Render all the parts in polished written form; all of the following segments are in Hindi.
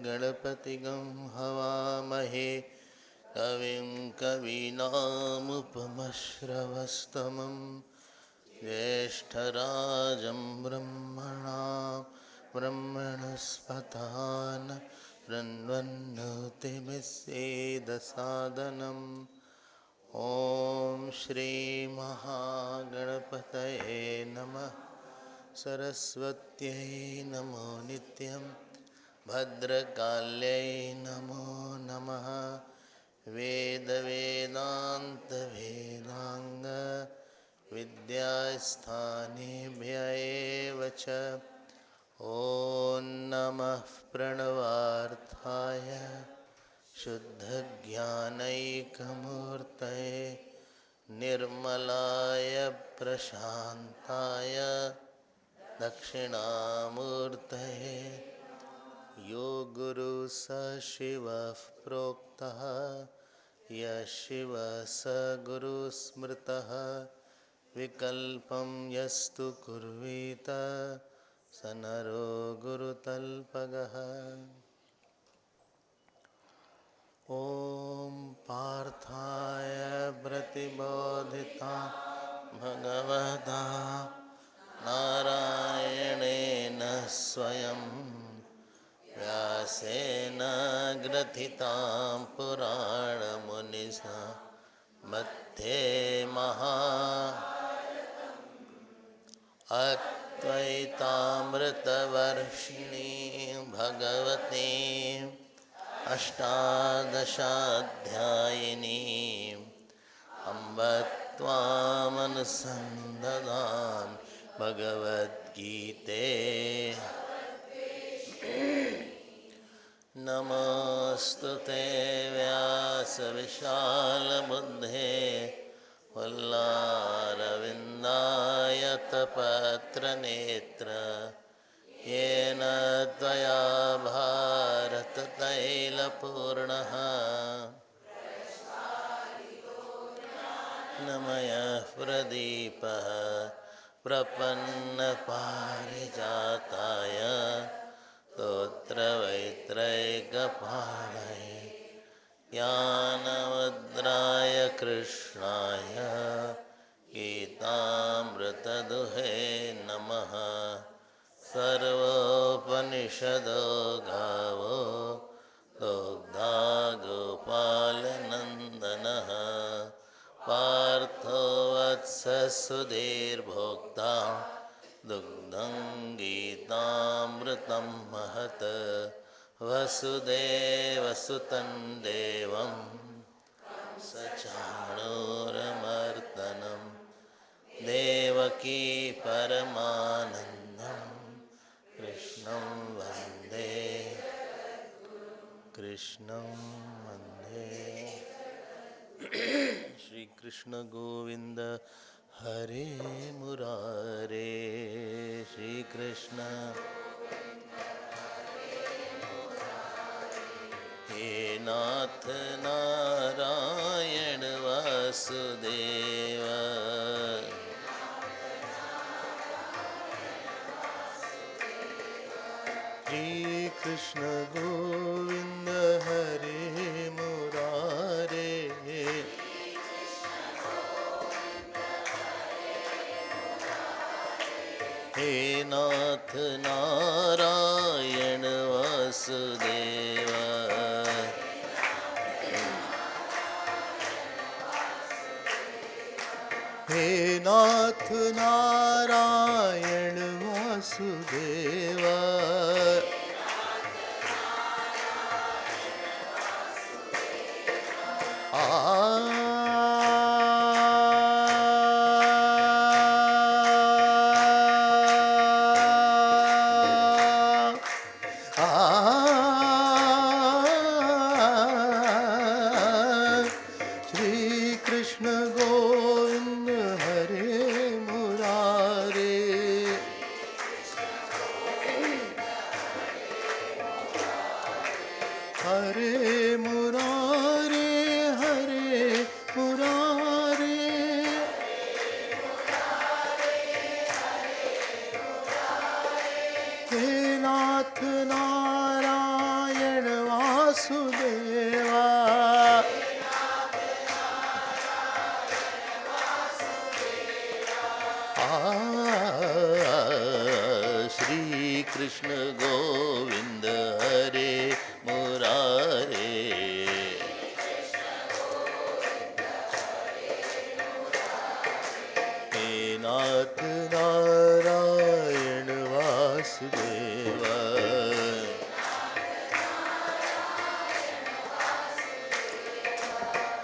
गणपतिगं हवामहे कविं कवीनामुपमश्रवस्तमं ज्येष्ठराजं ब्रह्मणस्पतान् शृण्वन्नोतिभिस्सेदसादनम्। ॐ श्रीमहागणपतये नमः। सरस्वत्यै नमो नित्यं। भद्रकाल्यै नमो नमः। वेदवेदान्तवेदाङ्ग विद्यास्थानेभ्य एव च। ॐ नमः प्रणवार्थाय शुद्धज्ञानैकमूर्तये निर्मलाय प्रशान्ताय दक्षिणामूर्तये। यो गुरु स शिवः प्रोक्तः यः शिवः स गुरु स्मृतः। विकल्पं यस्तु कुर्वीत स नरो गुरुतल्पगः। ॐ पार्थाय प्रतिबोधिता भगवता नारायणेन स्वयं व्यासेन ग्रथितां पुराणमुनिना मध्ये अद्वैतामृतवर्षिणीं भगवतीं अष्टादशाध्यायिनीम् अम्ब त्वामनुसन्दधामि भगवद्गीते। नमोऽस्तु ते व्यासविशालबुद्धे फुल्लारविन्दायतपत्रनेत्र येन त्वया भारततैलपूर्णः नमयः प्रदीपः प्रपन्नपारिजाताय स्तोत्रवैत्रैकपाणये ज्ञानमुद्राय कृष्णाय गीतामृतदुहे नमः। सर्वोपनिषदो गावो दुग्धा गोपालनन्दनः। पार्थो वत्ससुधीर्भोक्ता दुग्धं गीतामृतं महत्। वसुदेवसुतं देवं सचाणूरमर्दनं देवकी परमानन्दं कृष्णं वन्दे श्री कृष्ण गोविंद हरे मुरारे। श्री कृष्ण हे नाथ नारायण वासुदेव। श्री कृष्ण गोविंद हरे मुरारे। हे नाथ नारायण वासुदेव। हे नाथ नारायण वासुदेव। श्री कृष्ण गोविंद हरे मुरारे। हरे मुरारे हरे मुरारे हे नाथ नारायण वासुदेवा श्री कृष्ण गोविंद हरे मुरारे हे नाथ नारायण वासुदेवा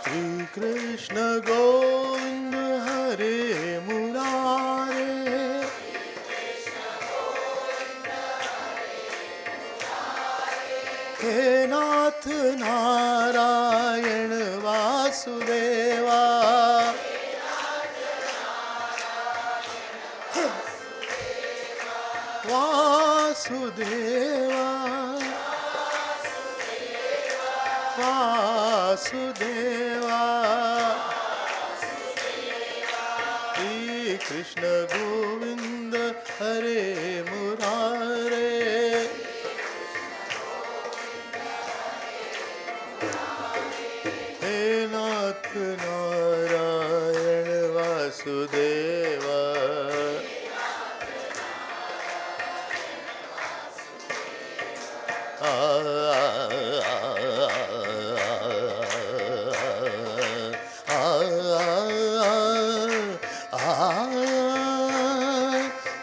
श्री कृष्ण गोविंद हरे मुरारे हे नाथ नारायण वासुदेवा वासुदेवा वासुदेवा श्री कृष्ण गोविंद हरे मुरारे हे नाथ नारायण वासुदेवा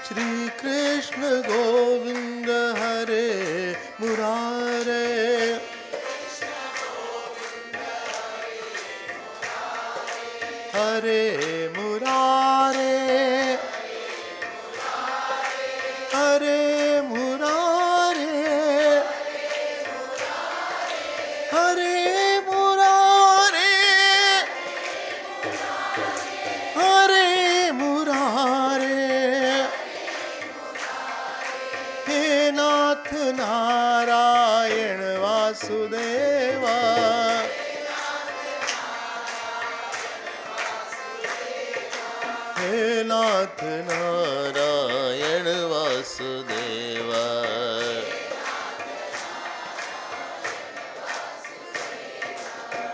श्री कृष्ण गोविंद हरे मुरारे हरे मुरारे हरे मुरारे हरे मुरारे हरे मुरारे हे नाथ नारायण वासुदेवा हे नाथ नारायण वासुदेवा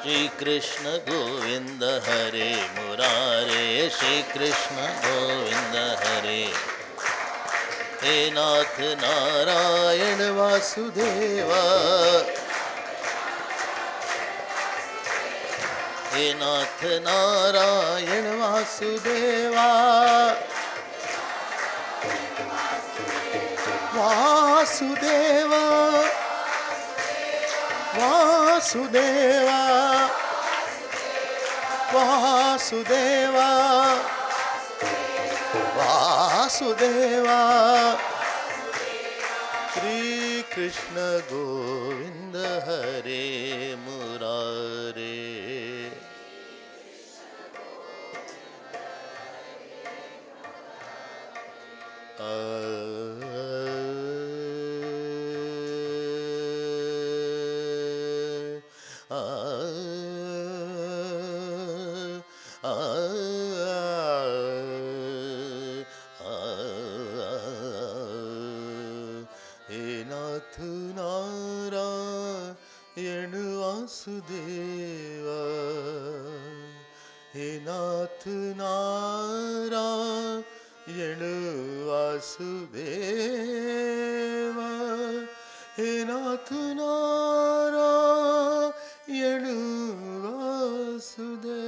श्री कृष्ण गोविंद हरे मुरारे श्री कृष्ण गोविंद हरे हे नाथ नारायण वासुदेवा हे नाथ नारायण वासुदेवा वासुदेवा वासुदेवा वासुदेवा वासुदेवा श्री कृष्ण गोविंद हरे मुरारे हे नाथ नारायण वासुदेवा हे नाथ नारायण वासुदेवा हे नाथ नारायण वासुदेवा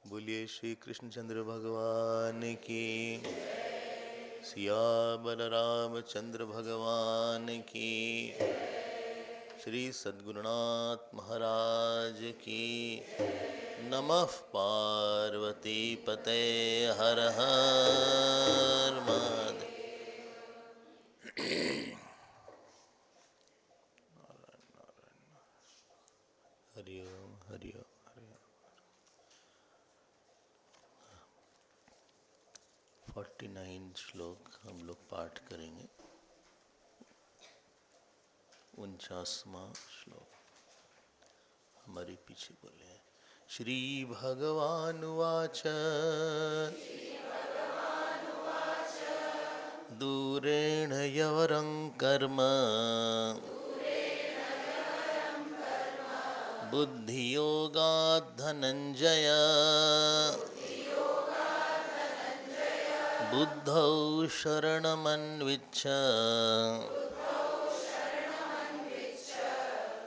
बोलिए श्री कृष्णचंद्र भगवान की, सिया बलरामचंद्र भगवान की, श्री सद्गुरुनाथ महाराज की। नमः पार्वती पते हर हर महादेव। 49 श्लोक हम लोग पाठ करेंगे। 49वां श्लोक हमारे पीछे बोले हैं। श्री भगवान उवाच दूरेण यवरं कर्म बुद्धियोगात् धनञ्जय बुद्धौ शरणमन्विच्छ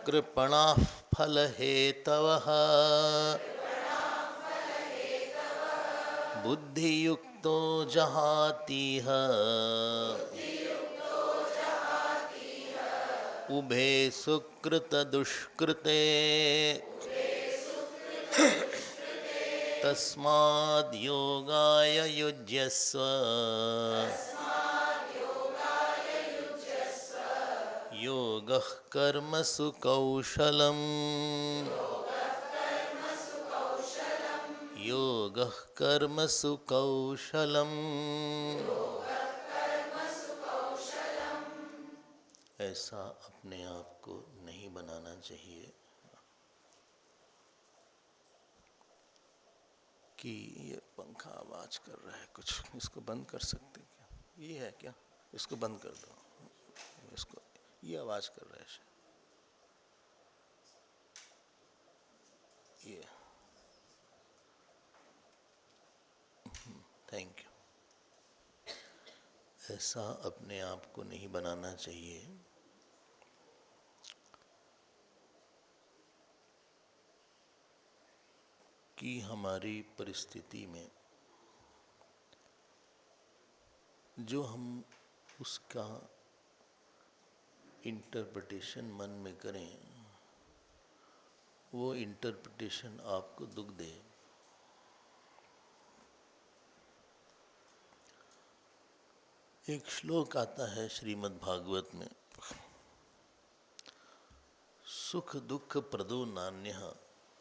कृपणाः फलहेतवः बुद्धियुक्तो जहातीह उभे सुकृतदुष्कृते तस्माद् योगाय युज्यस्व योगः कर्मसु कौशलम् योगः कर्मसु कौशलम्। ऐसा अपने आप को नहीं बनाना चाहिए कि ये पंखा आवाज कर रहा है, कुछ इसको बंद कर सकते क्या? ये है क्या? इसको बंद कर दो, इसको, ये आवाज कर रहा है ये। Thank you. ऐसा अपने आप को नहीं बनाना चाहिए कि हमारी परिस्थिति में जो हम उसका इंटरप्रिटेशन मन में करें वो इंटरप्रिटेशन आपको दुख दे। एक श्लोक आता है श्रीमद् भागवत में, सुख दुख प्रदो नान्यः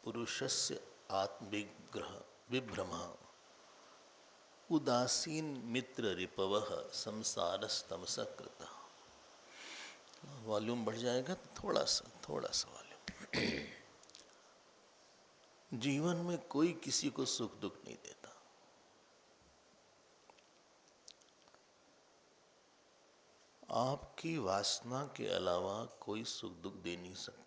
पुरुषस्य आत्मविग्रह विभ्रमः उदासीन मित्र रिपवः संसारस्तमसा कृतः। वॉल्यूम बढ़ जाएगा तो थोड़ा सा वॉल्यूम। जीवन में कोई किसी को सुख दुख नहीं देता। आपकी वासना के अलावा कोई सुख दुख दे नहीं सकता।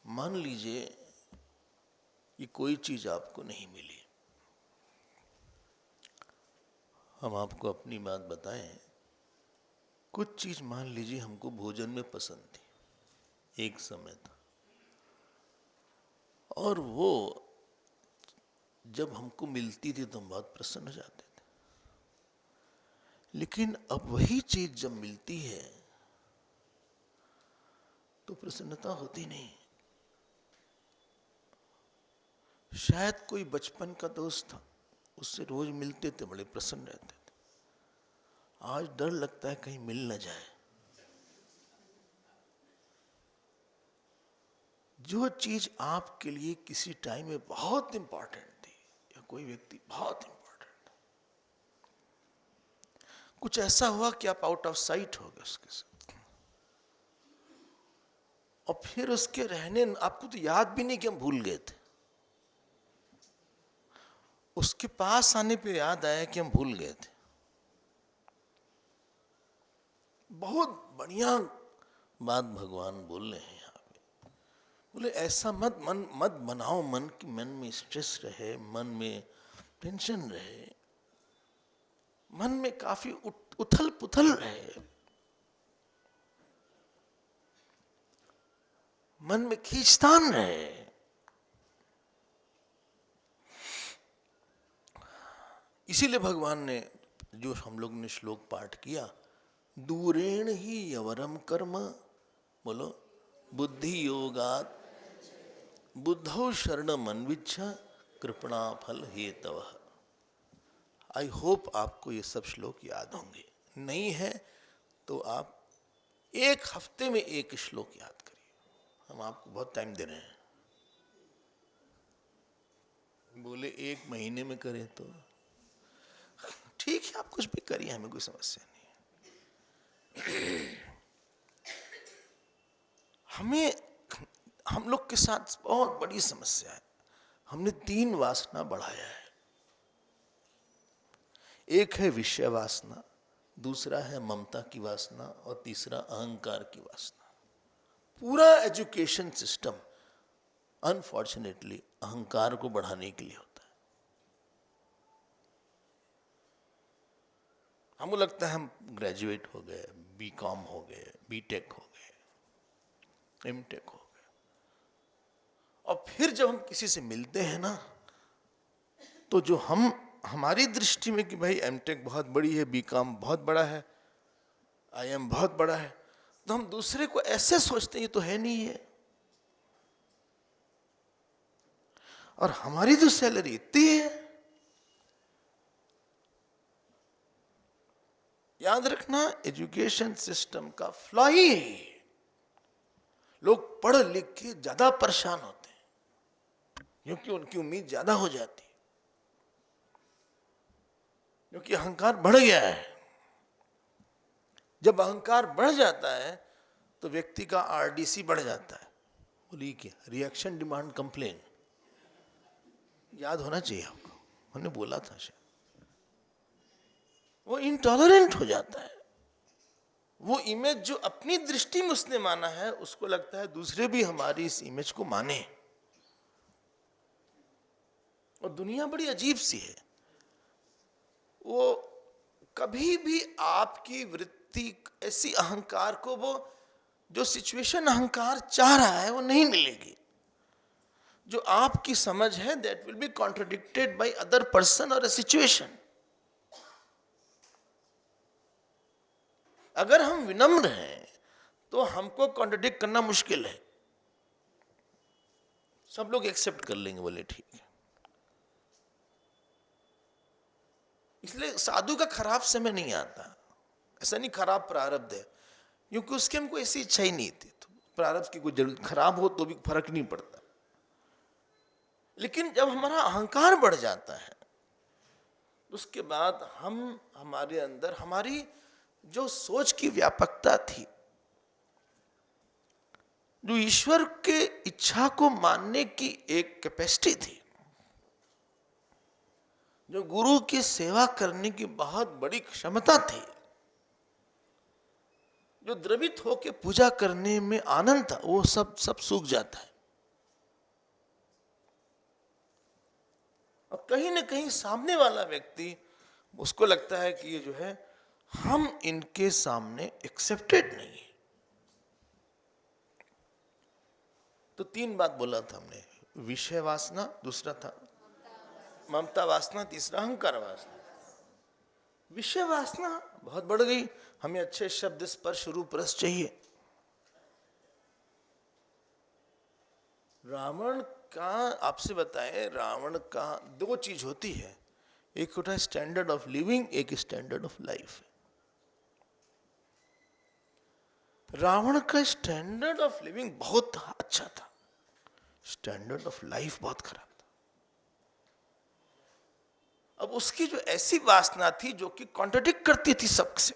मान लीजिए कि कोई चीज आपको नहीं मिली, हम आपको अपनी बात बताएं। कुछ चीज मान लीजिए हमको भोजन में पसंद थी एक समय था, और वो जब हमको मिलती थी तो हम बहुत प्रसन्न हो जाते थे। लेकिन अब वही चीज जब मिलती है तो प्रसन्नता होती नहीं। शायद कोई बचपन का दोस्त था, उससे रोज मिलते थे, बड़े प्रसन्न रहते थे। आज डर लगता है कहीं मिल न जाए। जो चीज आपके लिए किसी टाइम में बहुत इंपॉर्टेंट थी, या कोई व्यक्ति बहुत इंपॉर्टेंट, कुछ ऐसा हुआ कि आप आउट ऑफ साइट हो गए उसके साथ, और फिर उसके रहने आपको तो याद भी नहीं कि हम भूल गए थे। उसके पास आने पे याद आया कि हम भूल गए थे। बहुत बढ़िया बात भगवान बोल रहे हैं यहाँ पे। बोले ऐसा मत बनाओ मन की, मन में स्ट्रेस रहे, मन में टेंशन रहे, मन में काफी उथल पुथल रहे, मन में खींचतान रहे। इसीलिए भगवान ने, जो हम लोग ने श्लोक पाठ किया, दूरेण ही यवरम कर्म, बोलो, बुद्धि योगात् बुद्धौ शरणम अन्विच्छ कृपणा फल हेतवः। आई होप आपको ये सब श्लोक याद होंगे। नहीं है तो आप एक हफ्ते में एक श्लोक याद करिए। हम आपको बहुत टाइम दे रहे हैं। बोले 1 महीने में करें तो ठीक है, आप कुछ भी करिए, हमें कोई समस्या नहीं। हमें, हम लोग के साथ बहुत बड़ी समस्या है, हमने 3 वासना बढ़ाया है। एक है विषय वासना, दूसरा है ममता की वासना, और तीसरा अहंकार की वासना। पूरा एजुकेशन सिस्टम अनफॉर्चुनेटली अहंकार को बढ़ाने के लिए होता है। हमको लगता है हम ग्रेजुएट हो गए, बीकॉम हो गए, बीटेक हो गए, एमटेक हो गए, और फिर जब हम किसी से मिलते हैं ना, तो जो हमारी दृष्टि में कि भाई एमटेक बहुत बड़ी है, बीकॉम बहुत बड़ा है, आईएम बहुत बड़ा है, तो हम दूसरे को ऐसे सोचते हैं ये तो है नहीं है। और हमारी तो सैलरी इतनी है। याद रखना, एजुकेशन सिस्टम का फ्लॉ ही है। लोग पढ़ लिख के ज्यादा परेशान होते हैं क्योंकि उनकी उम्मीद ज्यादा हो जाती है, क्योंकि अहंकार बढ़ गया है। जब अहंकार बढ़ जाता है तो व्यक्ति का आरडीसी बढ़ जाता है। बोलिए क्या, रिएक्शन डिमांड कंप्लेन, याद होना चाहिए आपको, हमने बोला था शायद। वो इंटॉलरेंट हो जाता है। वो इमेज जो अपनी दृष्टि में उसने माना है, उसको लगता है दूसरे भी हमारी इस इमेज को माने। और दुनिया बड़ी अजीब सी है, वो कभी भी आपकी वृत्ति ऐसी अहंकार को, वो जो सिचुएशन अहंकार चाह रहा है वो नहीं मिलेगी। जो आपकी समझ है that will be contradicted by other person और अ सिचुएशन। अगर हम विनम्र हैं तो हमको कॉन्ट्रडिक्ट करना मुश्किल है, सब लोग एक्सेप्ट कर लेंगे, बोले ठीक है। इसलिए साधु का खराब समय नहीं आता, ऐसा नहीं खराब प्रारब्ध है, क्योंकि उसके हमको ऐसी इच्छा ही नहीं थी, तो प्रारब्ध की कोई जरूरत, खराब हो तो भी फर्क नहीं पड़ता। लेकिन जब हमारा अहंकार बढ़ जाता है, उसके बाद हमारे अंदर हमारी जो सोच की व्यापकता थी, जो ईश्वर के इच्छा को मानने की एक कैपेसिटी थी, जो गुरु की सेवा करने की बहुत बड़ी क्षमता थी, जो द्रवित होकर पूजा करने में आनंद था, वो सब सूख जाता है। और कहीं ना कहीं सामने वाला व्यक्ति, उसको लगता है कि ये जो है हम इनके सामने एक्सेप्टेड नहीं है। तो 3 बात बोला था हमने, विषय वासना, दूसरा था ममता वासना, तीसरा अहंकार वासना। विषय वासना बहुत बढ़ गई, हमें अच्छे शब्द, स्पर्श, रूप, रस चाहिए। रावण का, आपसे बताएं, रावण का 2 चीज होती है, एक होता है स्टैंडर्ड ऑफ लिविंग, एक स्टैंडर्ड ऑफ लाइफ। रावण का स्टैंडर्ड ऑफ लिविंग बहुत अच्छा था, स्टैंडर्ड ऑफ लाइफ बहुत खराब था। अब उसकी जो ऐसी वासना थी जो कि कॉन्ट्रडिक्ट करती थी सबसे,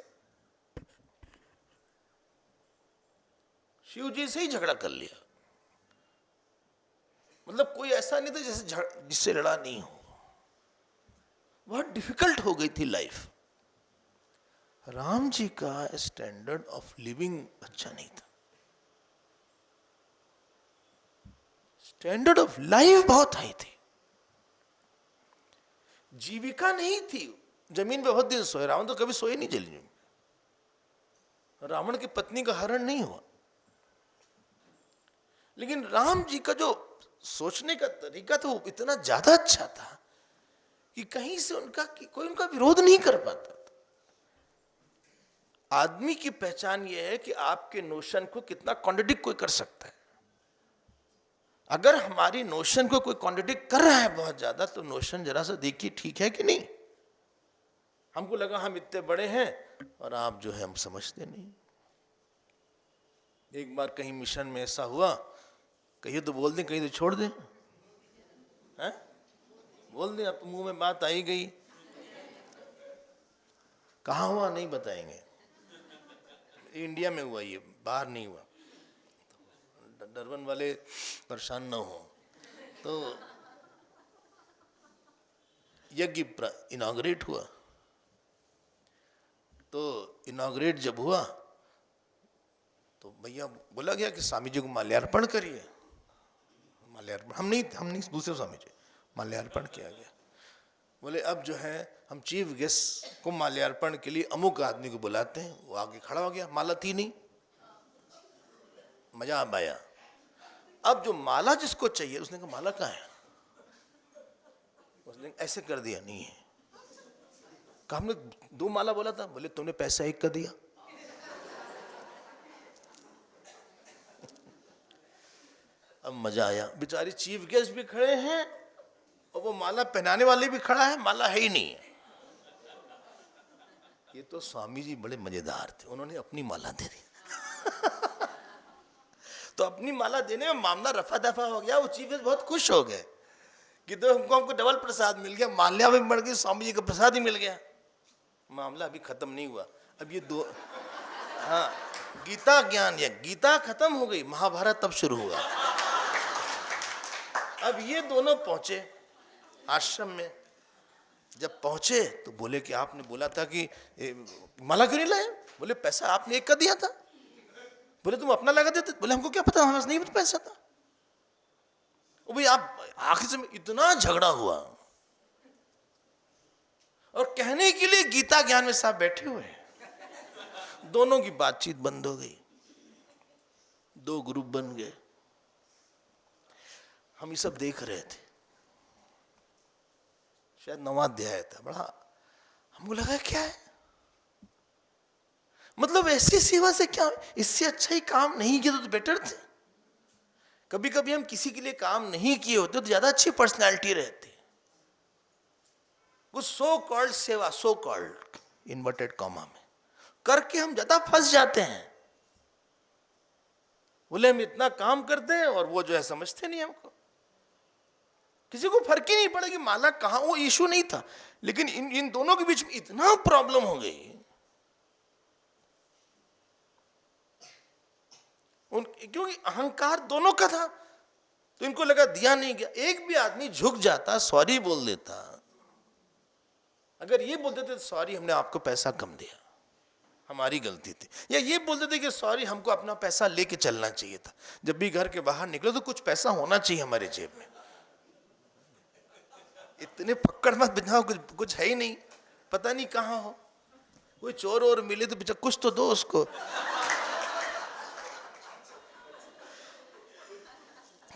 शिव जी से ही झगड़ा कर लिया। मतलब कोई ऐसा नहीं था जिससे लड़ा नहीं हो। बहुत डिफिकल्ट हो गई थी लाइफ। राम जी का स्टैंडर्ड ऑफ लिविंग अच्छा नहीं था, स्टैंडर्ड ऑफ लाइफ बहुत हाई थी। जीविका नहीं थी, जमीन पे बहुत दिन सोए। रावण तो कभी सोए नहीं जमीन में। रावण की पत्नी का हरण नहीं हुआ, लेकिन राम जी का जो सोचने का तरीका था वो इतना ज्यादा अच्छा था कि कहीं से कोई उनका विरोध नहीं कर पाता था। आदमी की पहचान यह है कि आपके नोशन को कितना कॉन्ट्रडिक्ट कोई कर सकता है। अगर हमारी नोशन को कोई कॉन्ट्रडिक्ट कर रहा है बहुत ज्यादा, तो नोशन जरा सा देखिए ठीक है कि नहीं। हमको लगा हम इतने बड़े हैं और आप जो है हम समझते नहीं। एक बार कहीं मिशन में ऐसा हुआ, कहीं तो बोल दें, कहीं तो छोड़ दें, हैं? बोल दे, अब तो मुंह में बात आई गई। कहाँ हुआ नहीं बताएंगे, इंडिया में हुआ, ये बाहर नहीं हुआ। डरबन वाले परेशान ना हो। तो यज्ञ इनॉग्रेट हुआ, तो इनॉग्रेट जब हुआ तो भैया बोला गया कि स्वामी जी को माल्यार्पण करिए। माल्यार्पण हम नहीं दूसरे स्वामी जी, माल्यार्पण किया गया। बोले अब जो है हम चीफ गेस्ट को माल्यार्पण के लिए अमुक आदमी को बुलाते हैं। वो आगे खड़ा हो गया, माला थी नहीं, मजा आ आया। अब जो माला जिसको चाहिए उसने कहा माला कहाँ है, उसने ऐसे कर दिया नहीं है। कहा हमने 2 माला बोला था। बोले तुमने पैसा 1 का दिया। अब मजा आया, बेचारी चीफ गेस्ट भी खड़े हैं और वो माला पहनाने वाले भी खड़ा है, माला है ही नहीं है। ये तो स्वामी जी बड़े मजेदार थे, उन्होंने अपनी माला दे दी। तो अपनी माला देने में मामला रफा दफा हो गया। वो चीफ गेस्ट बहुत खुश हो गए कि तो हमको डबल प्रसाद मिल गया, माल्या भी बढ़ गई, स्वामी जी का प्रसाद ही मिल गया। मामला अभी खत्म नहीं हुआ। अब ये 2 हाँ, गीता ज्ञान या गीता खत्म हो गई, महाभारत तब शुरू हुआ। अब ये दोनों पहुंचे आश्रम में। जब पहुंचे तो बोले कि आपने बोला था कि माला क्यों नहीं लाए। बोले पैसा आपने 1 का दिया था। बोले तुम अपना लगा देते। बोले हमको क्या पता, हमें नहीं पता पैसा था। वो भाई आप आखिर से इतना झगड़ा हुआ और कहने के लिए गीता ज्ञान में साहब बैठे हुए हैं। दोनों की बातचीत बंद हो गई, 2 ग्रुप बन गए। हम ये सब देख रहे थे, शायद 9वां अध्याय था। बड़ा हमको लगा क्या है, मतलब ऐसी सेवा से क्या, इससे अच्छा ही काम नहीं किया तो बेटर थे। कभी कभी हम किसी के लिए काम नहीं किए होते तो ज्यादा अच्छी पर्सनालिटी रहती। कुछ सो कॉल्ड सेवा, सो कॉल्ड इन्वर्टेड कॉमा में करके हम ज्यादा फंस जाते हैं। बोले हम इतना काम करते हैं और वो जो है समझते नहीं हमको। किसी को फर्क ही नहीं पड़ा कि माला कहां, वो इशू नहीं था। लेकिन इन दोनों के बीच में इतना प्रॉब्लम हो गई, क्योंकि अहंकार दोनों का था। तो इनको लगा दिया नहीं गया। एक भी आदमी झुक जाता, सॉरी बोल देता। अगर ये बोल देते सॉरी हमने आपको पैसा कम दिया, हमारी गलती थी, या ये बोल देते कि सॉरी हमको अपना पैसा लेके चलना चाहिए था, जब भी घर के बाहर निकलो तो कुछ पैसा होना चाहिए हमारे जेब में। इतने पकड़ मत बिठाओ, कुछ है ही नहीं, पता नहीं कहाँ हो। कोई चोर और मिले तो बेचारा कुछ तो दो उसको।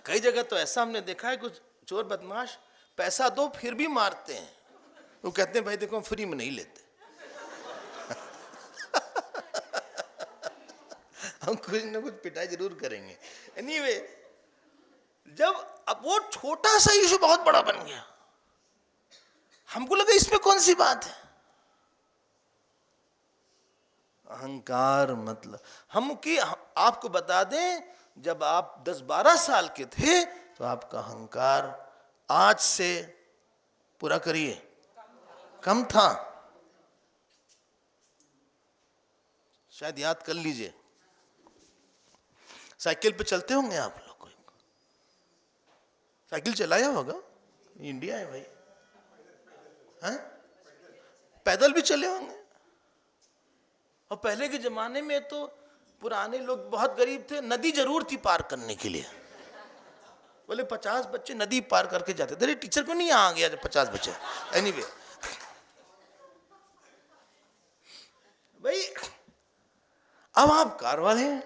कई जगह तो ऐसा हमने देखा है, कुछ चोर बदमाश पैसा दो फिर भी मारते हैं। वो कहते हैं भाई देखो हम फ्री में नहीं लेते। हम कुछ ना कुछ पिटाई जरूर करेंगे। एनीवे, जब अब वो छोटा सा इशू बहुत बड़ा बन गया, हमको लगा इसमें कौन सी बात है। अहंकार मतलब हम कि आपको बता दें, जब आप 10-12 साल के थे तो आपका अहंकार आज से पूरा करिए कम था। शायद याद कर लीजिए, साइकिल पे चलते होंगे आप लोग, कोई साइकिल चलाया होगा, इंडिया है भाई, हैं? पैदल भी चले होंगे। और पहले के जमाने में तो पुराने लोग बहुत गरीब थे, नदी जरूर थी पार करने के लिए। बोले 50 बच्चे नदी पार करके जाते थे। टीचर को नहीं आ गया जब 50 बच्चे। एनीवे भाई, अब आप कार वाले हैं,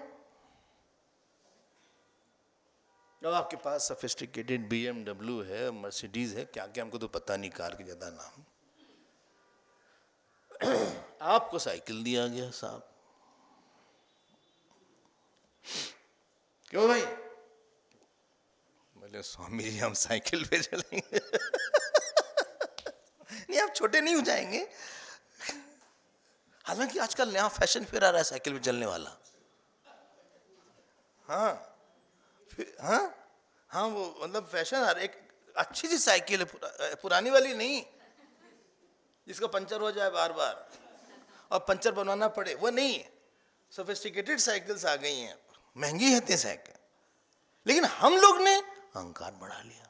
अब आपके पास सोफिस्टिकेटेड BMW है, मर्सिडीज है, क्या क्या हमको तो पता नहीं कार के ज्यादा नाम। आपको साइकिल दिया गया साहब, क्यों भाई? बोले स्वामी जी हम साइकिल पे चलेंगे। नहीं, आप छोटे नहीं हो जाएंगे। हालांकि आजकल नया फैशन फिर आ रहा है साइकिल पे चलने वाला। हाँ हाँ हाँ, वो मतलब फैशन आ रहा है। एक अच्छी सी साइकिल है, पुरानी वाली नहीं जिसका पंचर हो जाए बार बार और पंचर बनवाना पड़े, वो नहीं है। सोफिस्टिकेटेड साइकिल्स आ गई हैं, महंगी होती है साइकिल, लेकिन हम लोग ने अहंकार बढ़ा लिया।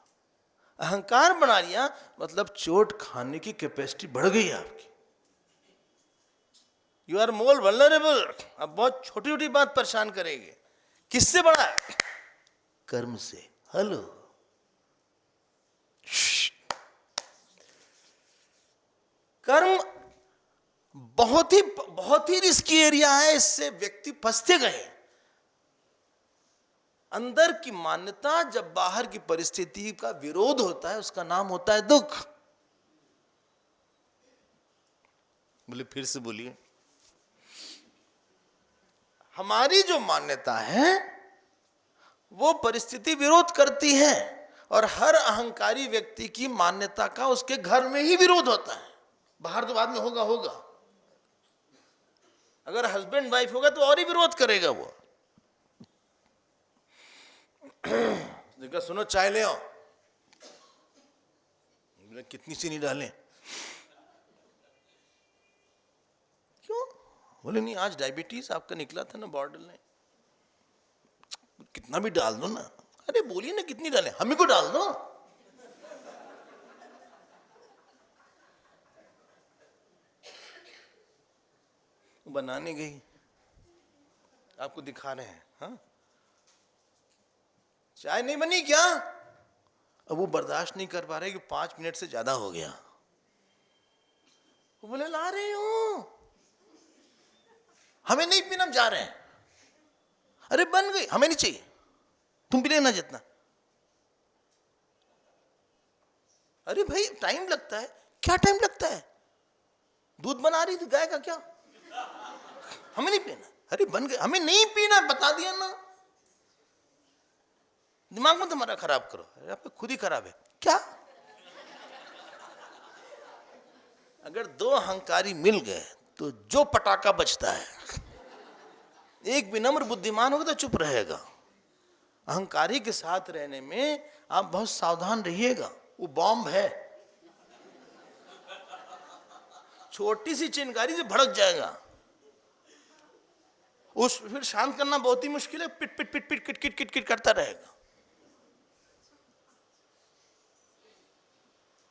अहंकार बढ़ा लिया मतलब चोट खाने की कैपेसिटी बढ़ गई है आपकी। You are more vulnerable. अब बहुत छोटी छोटी बात परेशान करेगी। किससे बढ़ा है? कर्म से। हेलो, कर्म बहुत ही रिस्की एरिया है। इससे व्यक्ति फंसते गए। अंदर की मान्यता जब बाहर की परिस्थिति का विरोध होता है, उसका नाम होता है दुख। बोले फिर से बोलिए। हमारी जो मान्यता है वो परिस्थिति विरोध करती है, और हर अहंकारी व्यक्ति की मान्यता का उसके घर में ही विरोध होता है। बाहर तो बाद में होगा। अगर हस्बैंड वाइफ होगा तो और ही विरोध करेगा वो। देखा, सुनो चाय ले आओ, कितनी चीनी डालें? क्यों? बोले नहीं, आज डायबिटीज आपका निकला था ना बॉर्डर में, कितना भी डाल दो ना। अरे बोलिए ना कितनी डालें, हमें को डाल दो। बनाने गई, आपको दिखा रहे हैं, हाँ चाय नहीं बनी क्या? अब वो बर्दाश्त नहीं कर पा रहे कि 5 मिनट से ज्यादा हो गया। वो बोले ला रही हूं, हमें नहीं पीना, हम जा रहे हैं। अरे बन गई, हमें नहीं चाहिए, तुम पी लेना जितना। अरे भाई टाइम लगता है। क्या टाइम लगता है? दूध बना रही थी गाय का, क्या? हमें नहीं पीना। अरे बन गए, हमें नहीं पीना, बता दिया ना। दिमाग में तुम्हारा खराब करो। अरे आपका खुद ही खराब है क्या? अगर 2 अहंकारी मिल गए तो जो पटाखा बचता है, एक विनम्र बुद्धिमान होगा तो चुप रहेगा। अहंकारी के साथ रहने में आप बहुत सावधान रहिएगा। वो बॉम्ब है, छोटी सी चिंगारी से भड़क जाएगा। उस फिर शांत करना बहुत ही मुश्किल है। पिट पिट पिट पिट किट किट किट किट करता रहेगा।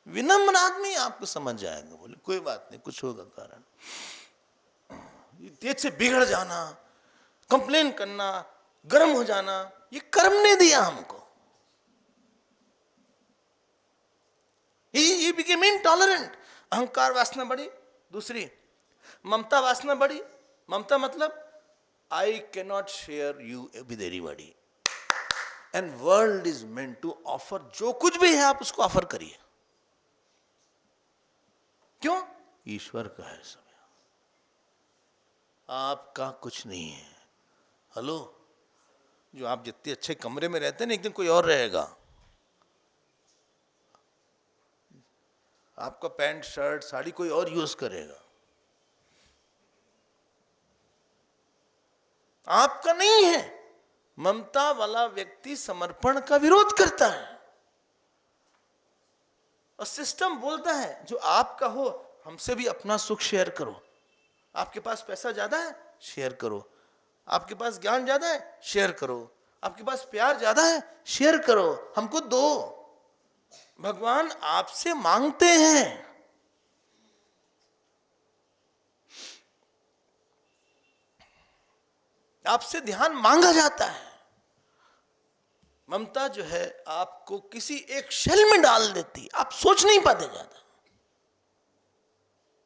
विनम्र आदमी आपको समझ जाएगा, बोले कोई बात नहीं, कुछ होगा कारण। तेज से बिगड़ जाना, कंप्लेन करना, गर्म हो जाना, ये कर्म ने दिया हमको। He became intolerant। अहंकार वासना बढ़ी। दूसरी ममता वासना बढ़ी। ममता मतलब I cannot share you with anybody and world is meant to offer। जो कुछ भी है आप उसको ऑफर करिए। क्यों? ईश्वर का है सब, आपका कुछ नहीं है। हेलो, जो आप जितने अच्छे कमरे में रहते हैं ना, एक दिन कोई और रहेगा। आपका पैंट शर्ट साड़ी कोई और यूज करेगा, आपका नहीं है। ममता वाला व्यक्ति समर्पण का विरोध करता है, और सिस्टम बोलता है जो आपका हो हमसे भी अपना सुख शेयर करो। आपके पास पैसा ज्यादा है, शेयर करो। आपके पास ज्ञान ज्यादा है, शेयर करो। आपके पास प्यार ज्यादा है, शेयर करो, हमको दो। भगवान आपसे मांगते हैं। आपसे ध्यान मांगा जाता है। ममता जो है आपको किसी एक शेल में डाल देती, आप सोच नहीं पाते ज्यादा।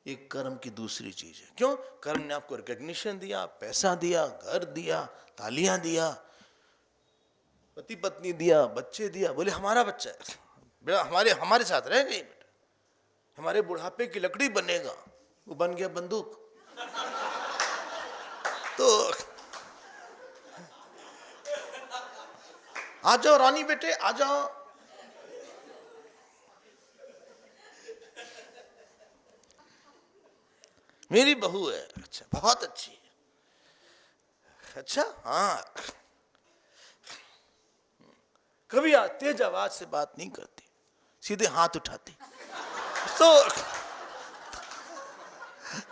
एक कर्म की दूसरी चीज है। क्यों? कर्म ने आपको रिकॉग्निशन दिया, पैसा दिया, घर दिया, तालियां दिया, पति पत्नी दिया, बच्चे दिया। बोले हमारा बच्चा है बेटा, हमारे साथ रहेगा ये बेटा, हमारे बुढ़ापे की लकड़ी बनेगा। वो बन गया बंदूक। तो आ जाओ रानी बेटे, आ जाओ। मेरी बहू है, अच्छा बहुत अच्छी है, अच्छा हाँ। कभी तेज आवाज से बात नहीं करती, सीधे हाथ उठाते। तो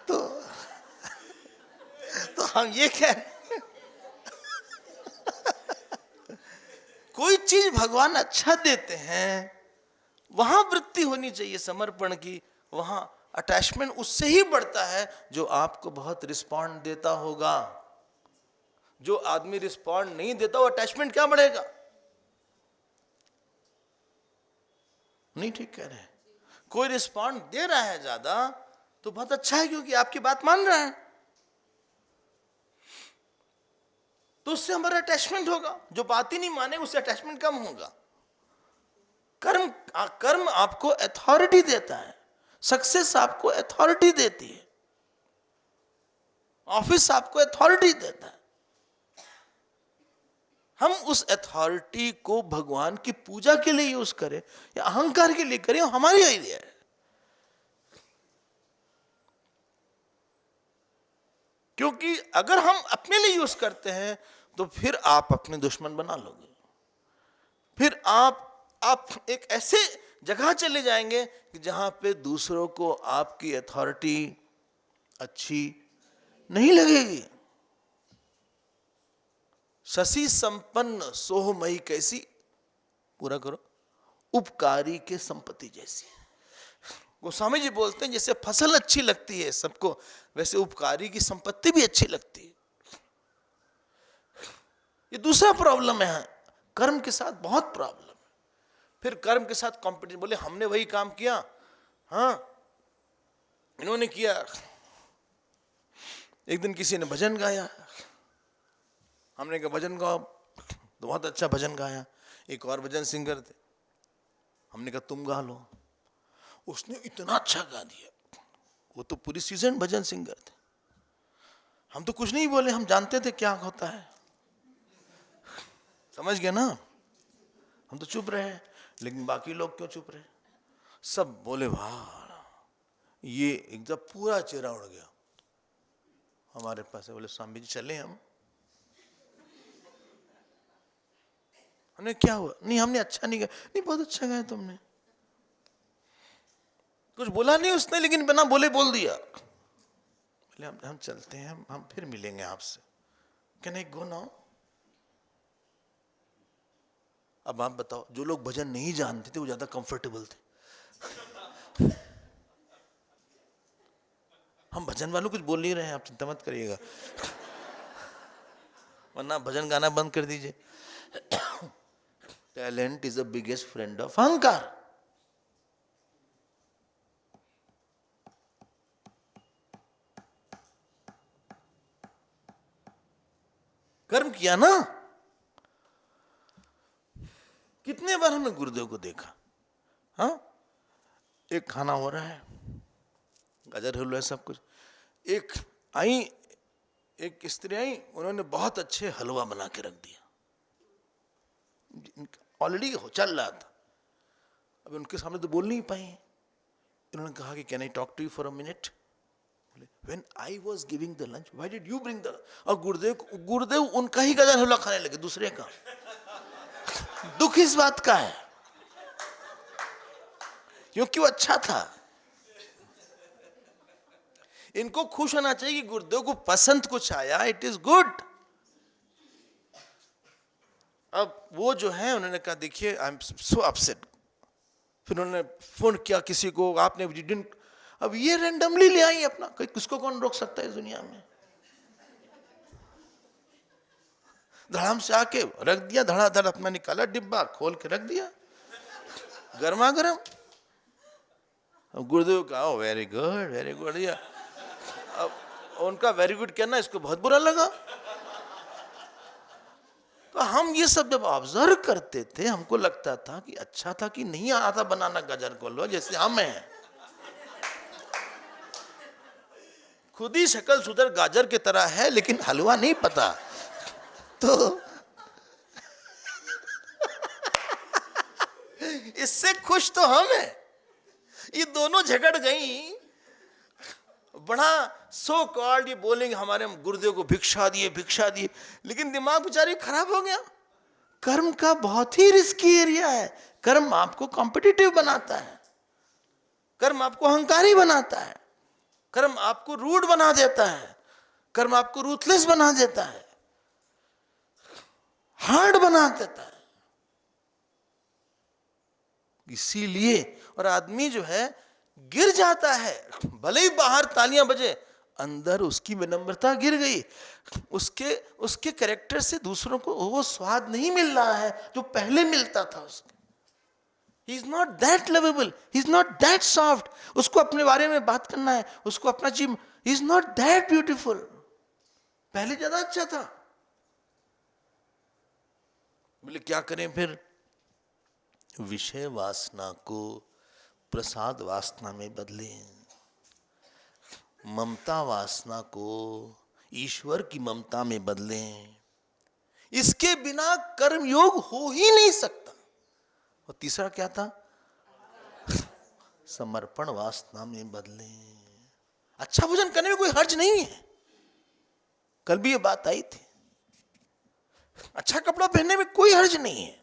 तो, तो हम ये कह रहे हैं, कोई चीज भगवान अच्छा देते हैं, वहां वृत्ति होनी चाहिए समर्पण की, वहां अटैचमेंट उससे ही बढ़ता है जो आपको बहुत रिस्पॉन्ड देता होगा। जो आदमी रिस्पॉन्ड नहीं देता वो अटैचमेंट क्या बढ़ेगा? नहीं ठीक कह रहे हैं। कोई रिस्पॉन्ड दे रहा है ज्यादा तो बहुत अच्छा है, क्योंकि आपकी बात मान रहा है, तो उससे हमारा अटैचमेंट होगा। जो बात ही नहीं माने उससे अटैचमेंट कम होगा। कर्म आपको अथॉरिटी देता है, सक्सेस आपको अथॉरिटी देती है, ऑफिस आपको अथॉरिटी देता है। हम उस अथॉरिटी को भगवान की पूजा के लिए यूज करें या अहंकार के लिए करें, हमारी आइडिया है। क्योंकि अगर हम अपने लिए यूज करते हैं तो फिर आप अपने दुश्मन बना लोगे, फिर आप एक ऐसे जगह चले जाएंगे कि जहां पे दूसरों को आपकी अथॉरिटी अच्छी नहीं लगेगी। शशि संपन्न सोहमयी कैसी, पूरा करो, उपकारी के संपत्ति जैसी। गोस्वामी जी बोलते हैं जैसे फसल अच्छी लगती है सबको, वैसे उपकारी की संपत्ति भी अच्छी लगती है। ये दूसरा प्रॉब्लम है, कर्म के साथ बहुत प्रॉब्लम है। फिर कर्म के साथ कॉम्पिटिशन, बोले हमने वही काम किया, हाँ इन्होंने किया। एक दिन किसी ने भजन गाया, हमने कहा भजन गाओ, तो बहुत अच्छा भजन गाया। एक और भजन सिंगर थे, हमने कहा तुम गा लो, उसने इतना अच्छा गा दिया। वो तो पूरी सीजन भजन सिंगर थे, हम तो कुछ नहीं बोले, हम जानते थे क्या होता है, समझ गए ना, हम तो चुप रहे। लेकिन बाकी लोग क्यों चुप रहे? सब बोले वाह, ये एकदम पूरा चेहरा उड़ गया हमारे पास। बोले स्वामी जी चले हम। हमने क्या हुआ? नहीं हमने अच्छा नहीं गाया। नहीं बहुत अच्छा गाया तुमने। कुछ बोला नहीं उसने, लेकिन बिना बोले बोल दिया। बोले हम चलते हैं, हम फिर मिलेंगे आपसे। Can I go now? अब आप बताओ, जो लोग भजन नहीं जानते थे वो ज्यादा कंफर्टेबल थे। हम भजन वालों कुछ बोल नहीं रहे हैं, आप चिंता मत करिएगा, वरना भजन गाना बंद कर दीजिए। Talent is the biggest friend of अहंकार। कर्म किया ना, कितने बार हमने गुरुदेव को देखा, हाँ एक खाना हो रहा है, गाजर हलवा है सब कुछ, एक आई, एक स्त्री आई, उन्होंने बहुत अच्छे हलवा बना के रख दिया, ऑलरेडी चल रहा था। अब उनके सामने तो बोल नहीं पाई, इन्होंने कहा कि can I talk to you for a minute? When I was giving the lunch, why did you bring the? और गुरुदेव उनका ही गाजर हलवा खाने लगे, दूसरे का। दुख इस बात का है क्योंकि वो अच्छा था। इनको खुश होना चाहिए कि गुरुदेव को पसंद कुछ आया, इट इज गुड। अब वो जो है उन्होंने कहा देखिए आई एम सो अपसेट। फिर उन्होंने फोन किया किसी को, आपने डिडंट। अब ये रैंडमली ले आई अपना, कोई किसको कौन रोक सकता है इस दुनिया में? धड़ाम से आके रख दिया, धड़ाधड़ अपना निकाला, डिब्बा खोल के रख दिया, गर्मा गर्म। गुरुदेव का वेरी गुड वेरी गुड। अब उनका वेरी गुड कहना इसको बहुत बुरा लगा। तो हम ये सब जब ऑब्जर्व करते थे, हमको लगता था कि अच्छा था कि नहीं आता बनाना गाजर को हलवा, जैसे हम हैं खुद ही शक्ल सुधर गाजर की तरह है, लेकिन हलवा नहीं पता। तो इससे खुश तो हम हैं। ये दोनों झगड़ गई, बड़ा सो कॉल्ड ये बोलेंगे हमारे गुरुदेव को भिक्षा दिए, लेकिन दिमाग बेचारी खराब हो गया। कर्म का बहुत ही रिस्की एरिया है। कर्म आपको कॉम्पिटिटिव बनाता है, कर्म आपको अहंकारी बनाता है, कर्म आपको रूड बना देता है, कर्म आपको रूथलेस बना देता है, हार्ड बना देता है। इसीलिए और आदमी जो है गिर जाता है, भले ही बाहर तालियां बजे, अंदर उसकी विनम्रता गिर गई। उसके कैरेक्टर से दूसरों को वो स्वाद नहीं मिल रहा है जो पहले मिलता था उसको। He is not that lovable, he is not that soft. उसको अपने बारे में बात करना है, उसको अपना जीवन, he is not that beautiful. पहले ज्यादा अच्छा था। बोले क्या करें फिर? विषय वासना को प्रसाद वासना में बदलें, ममता वासना को ईश्वर की ममता में बदलें। इसके बिना कर्म योग हो ही नहीं सकता। और तीसरा क्या था? समर्पण वासना में बदलें। अच्छा भोजन करने में कोई हर्ज नहीं है, कल भी ये बात आई थी। अच्छा कपड़ा पहनने में कोई हर्ज नहीं है।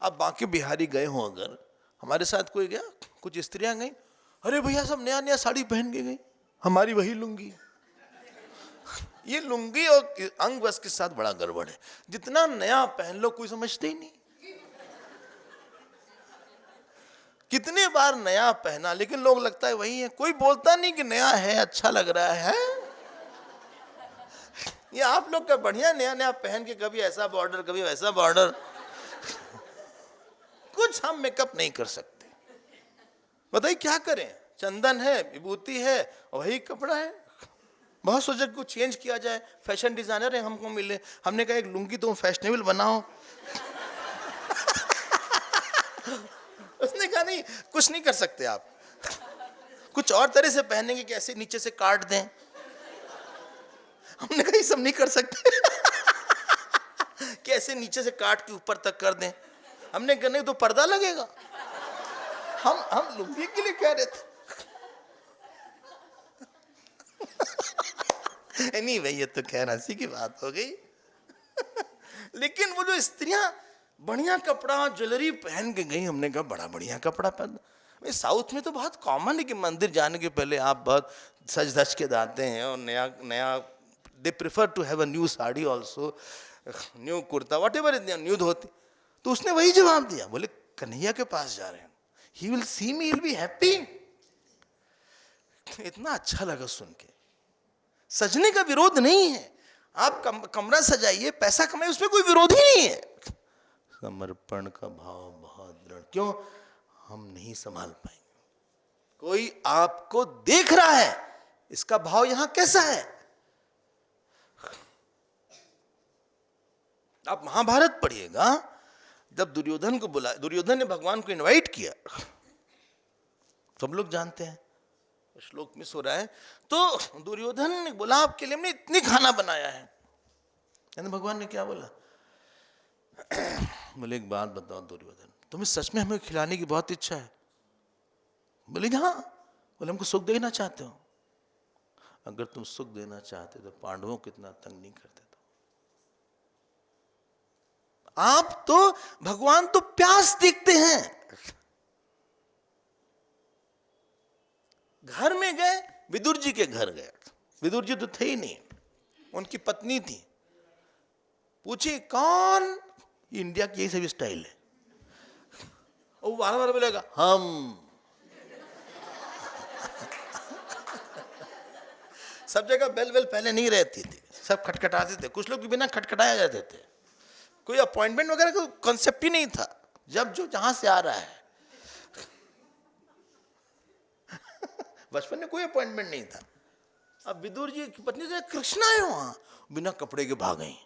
अब बाकी बिहारी गए हो, अगर हमारे साथ कोई गया, कुछ स्त्रियां गई, अरे भैया सब नया नया साड़ी पहन के गई, हमारी वही लुंगी। ये लुंगी और अंग वस्त्र के साथ बड़ा गड़बड़ है। जितना नया पहन लो कोई समझते ही नहीं। कितने बार नया पहना लेकिन लोग लगता है वही है, कोई बोलता नहीं कि नया है, अच्छा लग रहा है। ये आप लोग का बढ़िया नया नया पहन के कभी ऐसा बॉर्डर कभी वैसा बॉर्डर, कुछ हम मेकअप नहीं कर सकते। बताइए क्या करें? चंदन है, विभूति है, वही कपड़ा है। बहुत सोचा कुछ चेंज किया जाए, फैशन डिजाइनर है हमको मिले, हमने कहा एक लुंगी तुम फैशनेबल बनाओ। उसने कहा नहीं, कुछ नहीं कर सकते आप, कुछ और तरह से पहनेंगे कि ऐसे नीचे से काट दें। हमने कहा ये सब नहीं कर सकते। कि ऐसे नीचे से काट के ऊपर तक कर दें। हमने कहा नहीं तो पर्दा लगेगा। हम लुंगी के लिए कह रहे थे। नहीं भाई ये तो खैर हंसी की बात हो गई। लेकिन वो जो स्त्रियां बढ़िया कपड़ा ज्वेलरी पहन के गई, हमने कहा बड़ा बढ़िया कपड़ा पहन। साउथ में तो बहुत कॉमन है कि मंदिर जाने के पहले आप बहुत सज धज के जाते हैं और नया नया, they prefer to have a new sari also, new kurta, whatever new dhoti. तो उसने वही जवाब दिया, बोले कन्हैया के पास जा रहे हैं, he will see me, he will be happy. इतना अच्छा लगा सुन के। सजने का विरोध नहीं है, आप कमरा सजाइए, पैसा कमाइए, उसमें कोई विरोध ही नहीं है। समर्पण का भाव बहुत दृढ़, क्यों? हम नहीं संभाल पाएंगे। कोई आपको देख रहा है, इसका भाव यहां कैसा है? आप महाभारत पढ़िएगा, जब दुर्योधन को बुलाया, दुर्योधन ने भगवान को इनवाइट किया, सब लोग जानते हैं, श्लोक में सो रहा है, तो दुर्योधन ने बोला आपके लिए हमने इतनी खाना बनाया है। यानी भगवान ने क्या बोला? बोले एक बात बताओ दुर्योधन, तुम्हें सच में हमें खिलाने की बहुत इच्छा है? बोले हाँ। बोले हमको सुख देना चाहते हो? अगर तुम सुख देना चाहते तो पांडवों को इतना तंग नहीं करते। आप तो भगवान तो प्यास देखते हैं। घर में गए, विदुर जी के घर गए, विदुर जी तो थे ही नहीं, उनकी पत्नी थी। पूछे कौन? इंडिया की यही सभी स्टाइल है। और वो बार बार बोलेगा हम। सब जगह बेल वेल पहले नहीं रहती थी, सब खटखटाते थे, कुछ लोग भी बिना खटखटाया जाते थे। कोई अपॉइंटमेंट वगैरह का कॉन्सेप्ट ही नहीं था, जब जो जहां से आ रहा है। बचपन में कोई अपॉइंटमेंट नहीं था। अब विदुर जी की पत्नी से कृष्ण आए वहां, बिना कपड़े के भाग गई।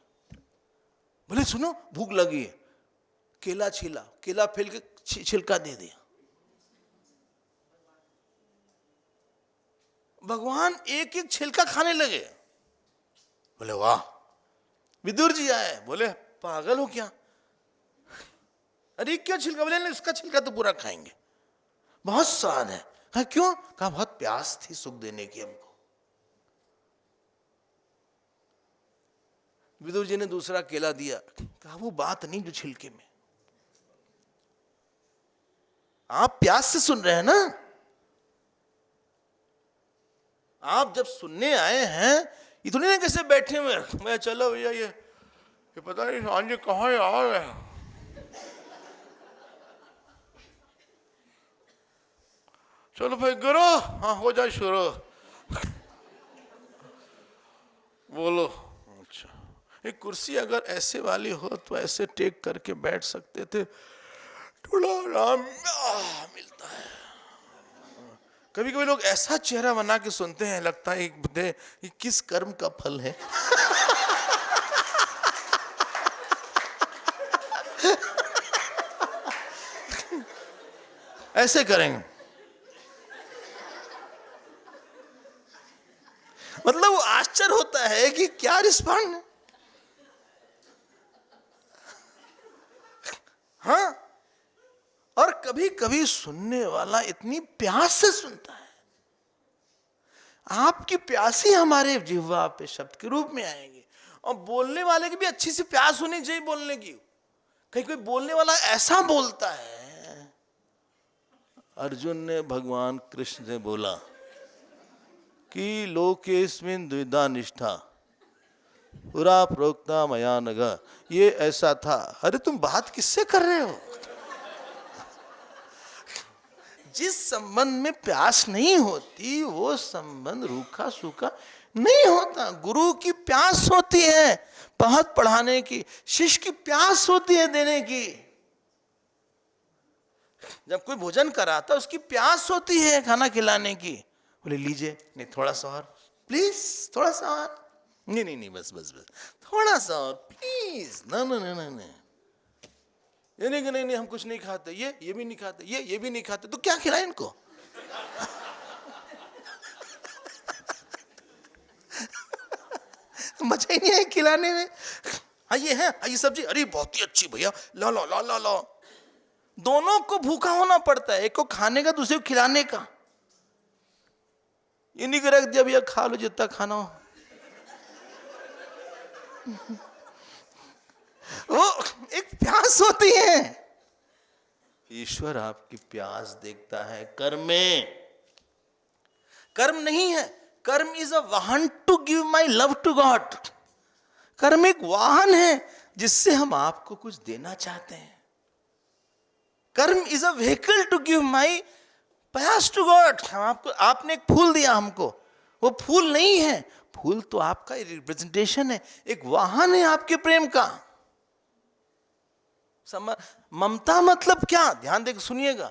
बोले सुनो भूख लगी है, केला छीला, केला फेल के छिलका दे दिया। भगवान एक एक छिलका खाने लगे। बोले वाह। विदुर जी आए, बोले पागल हो क्या? अरे क्या छिलका? बोले नहीं, उसका छिलका तो पूरा खाएंगे, बहुत स्वाद है। हाँ क्यों? कहा बहुत प्यास थी सुख देने की हमको। विदुर जी ने दूसरा केला दिया, कहा वो बात नहीं जो छिलके में। आप प्यास से सुन रहे हैं ना, आप जब सुनने आए हैं, ये थोड़ी ना कैसे बैठे हुए मैं चलो भैया ये पता नहीं आज कहाँ आ रहे हैं। चलो भाई गुरु, हाँ हो जाए शुरू, बोलो। अच्छा, एक कुर्सी अगर ऐसे वाली हो तो ऐसे टेक करके बैठ सकते थे, थोड़ा आराम मिलता है। कभी कभी लोग ऐसा चेहरा बना के सुनते हैं, लगता है ये किस कर्म का फल है। ऐसे करेंगे, मतलब वो आश्चर्य होता है कि क्या रिस्पॉन्ड है। हाँ, और कभी कभी सुनने वाला इतनी प्यास से सुनता है, आपकी प्यास ही हमारे जिह्वा पे शब्द के रूप में आएंगे। और बोलने वाले की भी अच्छी सी प्यास होनी चाहिए बोलने की। कहीं कोई बोलने वाला ऐसा बोलता है, अर्जुन ने भगवान कृष्ण से बोला कि लोकेस्मिन् द्विधा निष्ठा पुरा प्रोक्ता मया नघ, ये ऐसा था। अरे तुम बात किससे कर रहे हो? जिस संबंध में प्यास नहीं होती वो संबंध रूखा सूखा नहीं होता। गुरु की प्यास होती है बहुत पढ़ाने की, शिष्य की प्यास होती है देने की। जब कोई भोजन कराता उसकी प्यास होती है खाना खिलाने की, बोले लीजिए, नहीं थोड़ा सा और प्लीज, थोड़ा सा और, नहीं नहीं नहीं बस बस बस थोड़ा सा और प्लीज, ना ना ना ना ना, ये नहीं नहीं नहीं हम कुछ नहीं खाते, ये भी नहीं खाते, ये भी नहीं खाते, तो क्या खिलाए इनको? मजा ही नहीं है खिलाने में। हाँ ये है, हाँ ये सब्जी, अरे बहुत ही अच्छी भैया, लो लो लो लो लो। दोनों को भूखा होना पड़ता है, एक को खाने का दूसरे को खिलाने का। ये नहीं कर रख दिया भैया खा लो जितना खाना हो। वो एक प्यास होती है, ईश्वर आपकी प्यास देखता है। कर्म में कर्म नहीं है, कर्म is a vahan to give my love to God. कर्म एक वाहन है जिससे हम आपको कुछ देना चाहते हैं। Karma is a vehicle to give my pyaas to God. हम आपको, आपने एक फूल दिया हमको, वो फूल नहीं है, फूल तो आपका रिप्रेजेंटेशन है, एक वाहन है आपके प्रेम का। ममता मतलब क्या, ध्यान देकर सुनिएगा।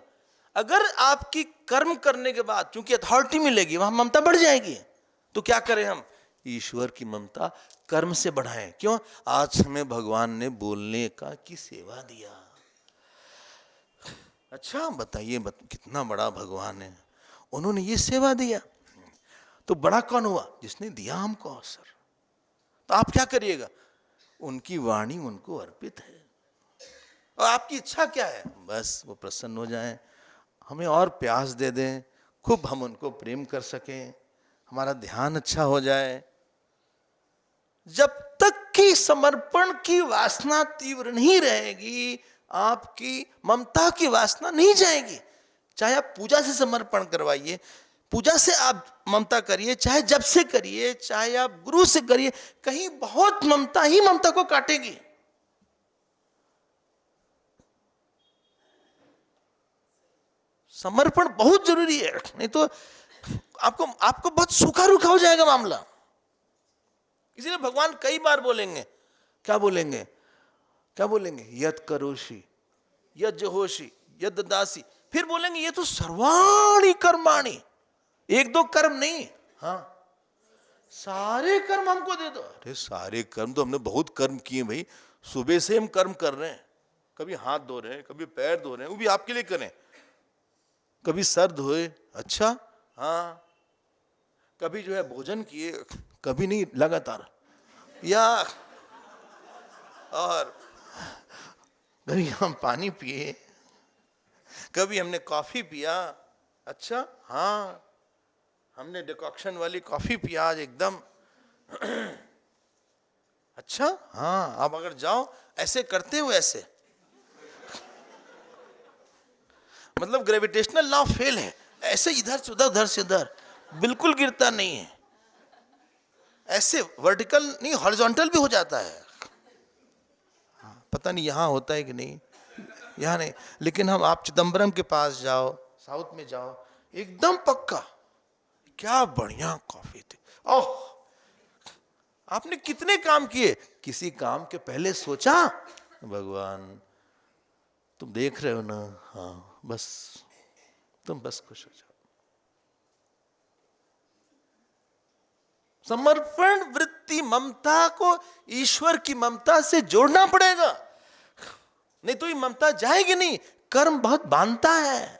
अगर आपकी कर्म करने के बाद चूंकि अथॉरिटी मिलेगी वहां ममता बढ़ जाएगी, तो क्या करें हम? ईश्वर की ममता कर्म से बढ़ाएं। क्यों? आज हमें भगवान ने बोलने का की सेवा दिया। अच्छा बताइए, कितना बड़ा भगवान है, उन्होंने ये सेवा दिया, तो बड़ा कौन हुआ? जिसने दिया हमको अवसर। तो आप क्या करिएगा? उनकी वाणी उनको अर्पित है, और आपकी इच्छा क्या है? बस वो प्रसन्न हो जाएं, हमें और प्यास दे दें, खूब हम उनको प्रेम कर सकें, हमारा ध्यान अच्छा हो जाए। जब तक कि समर्पण की वासना तीव्र नहीं रहेगी, आपकी ममता की वासना नहीं जाएगी। चाहे आप पूजा से समर्पण करवाइए, पूजा से आप ममता करिए, चाहे जब से करिए, चाहे आप गुरु से करिए, कहीं बहुत ममता ही ममता को काटेगी। समर्पण बहुत जरूरी है, नहीं तो आपको बहुत सूखा रूखा हो जाएगा मामला। इसीलिए भगवान कई बार बोलेंगे, क्या बोलेंगे? क्या बोलेंगे? यद करोषि यद जहोषि यद दासी, फिर बोलेंगे ये तो सर्वाणि कर्माणि, एक दो कर्म नहीं, हाँ सारे कर्म हमको दे दो। अरे सारे कर्म तो हमने बहुत कर्म किए भाई, सुबह से हम कर्म कर रहे हैं, कभी हाथ धो रहे हैं, कभी पैर धो रहे हैं, वो भी आपके लिए करें, कभी सर धोए, अच्छा हाँ, कभी जो है भोजन किए, कभी नहीं लगातार, या और कभी हम पानी पिए, कभी हमने कॉफी पिया, अच्छा हाँ हमने डिकॉक्शन वाली कॉफी पिया आज एकदम, अच्छा हाँ, आप अगर जाओ ऐसे करते हो ऐसे, मतलब ग्रेविटेशनल लॉ फेल है, ऐसे इधर से उधर उधर से उधर, बिल्कुल गिरता नहीं है, ऐसे वर्टिकल नहीं हॉरिजॉन्टल भी हो जाता है। पता नहीं यहाँ होता है कि नहीं, यहाँ नहीं, लेकिन हम आप चिदम्बरम के पास जाओ, साउथ में जाओ, एकदम पक्का। क्या बढ़िया कॉफी थी। ओह, आपने कितने काम किए, किसी काम के पहले सोचा भगवान तुम देख रहे हो ना, हाँ बस तुम बस खुश हो जाओ। समर्पण वृत्ति, ममता को ईश्वर की ममता से जोड़ना पड़ेगा, नहीं तो ये ममता जाएगी नहीं। कर्म बहुत बांधता है।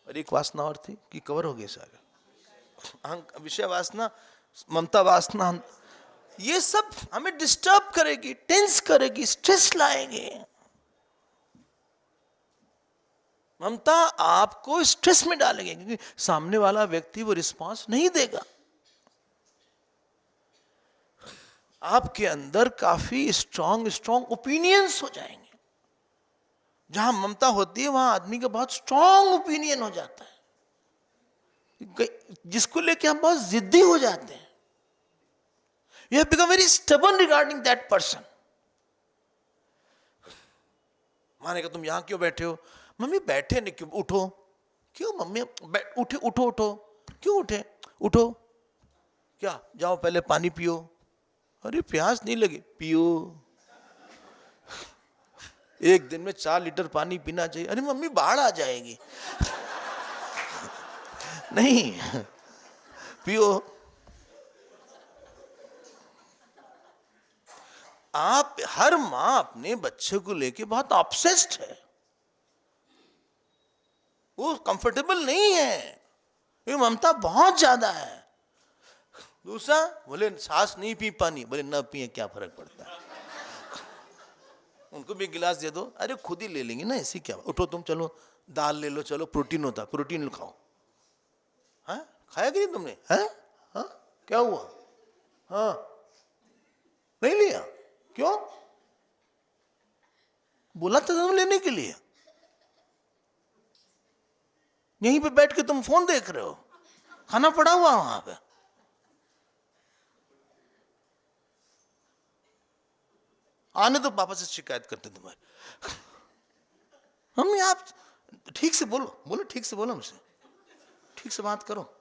और एक वासना और थी कि कवर हो गए सारे, विषय वासना, ममता वासना, ये सब हमें डिस्टर्ब करेगी, टेंस करेगी, स्ट्रेस लाएगी। ममता आपको स्ट्रेस में डालेगी क्योंकि सामने वाला व्यक्ति वो रिस्पांस नहीं देगा। आपके अंदर काफी स्ट्रांग स्ट्रांग ओपिनियंस हो जाएंगे। जहां ममता होती है वहां आदमी का बहुत स्ट्रांग ओपिनियन हो जाता है, जिसको लेके हम बहुत जिद्दी हो जाते हैं। You have become very stubborn regarding that person. मानेगा तुम यहां क्यों बैठे हो, मम्मी बैठे नहीं, क्यों उठो, क्यों मम्मी उठे, उठो उठो, क्यों उठे, उठो, क्या जाओ पहले पानी पियो, अरे प्यास नहीं लगी, पियो, एक दिन में 4 लीटर पानी पीना चाहिए, अरे मम्मी बाढ़ आ जाएगी, नहीं पियो। आप, हर मां अपने बच्चे को लेके बहुत ऑब्सेस्ड है, वो कंफर्टेबल नहीं है, ये ममता बहुत ज्यादा है। दूसरा बोले सांस नहीं पी पानी, बोले ना पिए क्या फर्क पड़ता है, उनको भी गिलास दे दो, अरे खुद ही ले लेंगे ना, ऐसी क्या, उठो तुम, चलो दाल ले लो, चलो प्रोटीन होता, प्रोटीन खाओ। हाँ खाया कि नहीं तुमने, हाँ हाँ क्या हुआ, हाँ नहीं लिया, क्यों, बोला था तुम लेने के लिए, यहीं पे बैठ के तुम फोन देख रहे हो, खाना पड़ा हुआ वहां पे। आने तो पापा से शिकायत करते तुम्हारे। मम्मी आप ठीक से बोलो, बोलो ठीक से बोलो, हमसे ठीक से बात करो,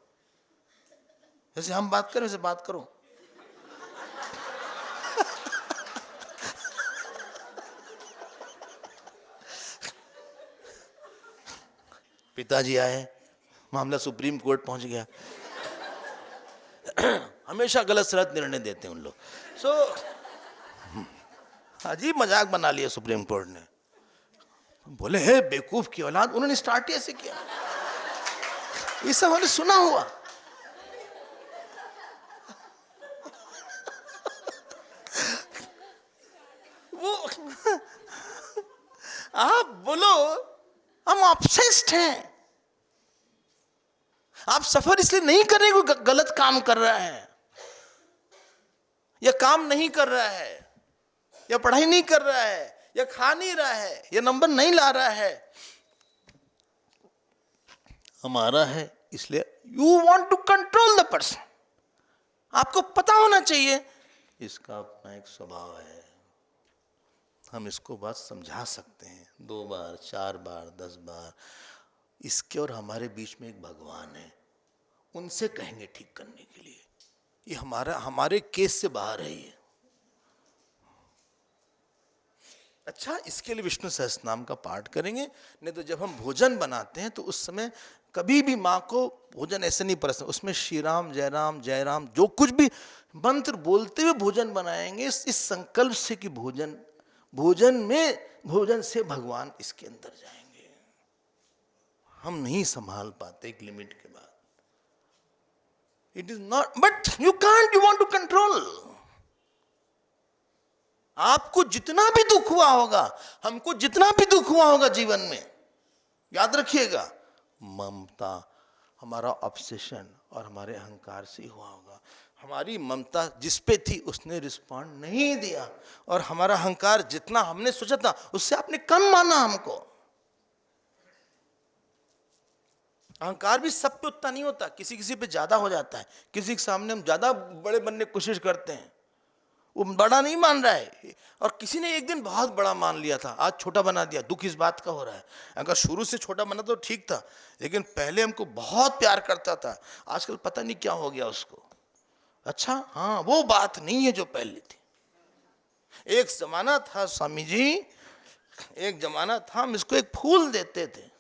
जैसे हम बात करें वैसे बात करो। पिताजी आए, मामला सुप्रीम कोर्ट पहुंच गया। हमेशा गलत सलत निर्णय देते हैं उन लोग। अजीब मजाक बना लिया सुप्रीम कोर्ट ने, बोले हे बेवकूफ की औलाद, उन्होंने स्टार्ट ही ऐसे किया, ये सब हमने सुना हुआ। वो आप बोलो हम ऑब्सेस्ड हैं, आप सफर इसलिए नहीं कर रहे, कोई गलत काम कर रहा है, या काम नहीं कर रहा है, या पढ़ाई नहीं कर रहा है, या खा नहीं रहा है, या नंबर नहीं ला रहा है, हमारा है इसलिए you want to control the person. आपको पता होना चाहिए इसका अपना एक स्वभाव है, हम इसको बात समझा सकते हैं 2 बार 4 बार 10 बार, इसके और हमारे बीच में एक भगवान है, उनसे कहेंगे ठीक करने के लिए, ये हमारे केस से बाहर है ये। अच्छा, इसके लिए विष्णु सहस्त्रनाम का पाठ करेंगे। नहीं तो जब हम भोजन बनाते हैं तो उस समय कभी भी माँ को भोजन ऐसे नहीं परोसना, उसमें श्री राम जय राम जय राम जो कुछ भी मंत्र बोलते हुए भोजन बनाएंगे, इस संकल्प से कि भोजन से भगवान इसके अंदर जाएंगे। हम नहीं संभाल पाते एक लिमिट के बाद। It is not, but you can't, you want to control. आपको जितना भी दुख हुआ होगा, हमको जितना भी दुख हुआ होगा जीवन में, याद रखिएगा ममता हमारा ऑब्सेशन और हमारे अहंकार से हुआ होगा। हमारी ममता जिस पे थी उसने रिस्पॉन्ड नहीं दिया, और हमारा अहंकार जितना हमने सोचा था उससे आपने कम माना हमको। अहंकार भी सब पे उतना नहीं होता, किसी किसी पे ज्यादा हो जाता है। किसी के सामने हम ज्यादा बड़े बनने की कोशिश करते हैं, वो बड़ा नहीं मान रहा है, और किसी ने एक दिन बहुत बड़ा मान लिया था, आज छोटा बना दिया। दुख इस बात का हो रहा है, अगर शुरू से छोटा बना तो ठीक था, लेकिन पहले हमको बहुत प्यार करता था, आजकल पता नहीं क्या हो गया उसको। अच्छा हाँ, वो बात नहीं है जो पहले थी। एक जमाना था स्वामी जी, एक जमाना था हम इसको एक फूल देते थे,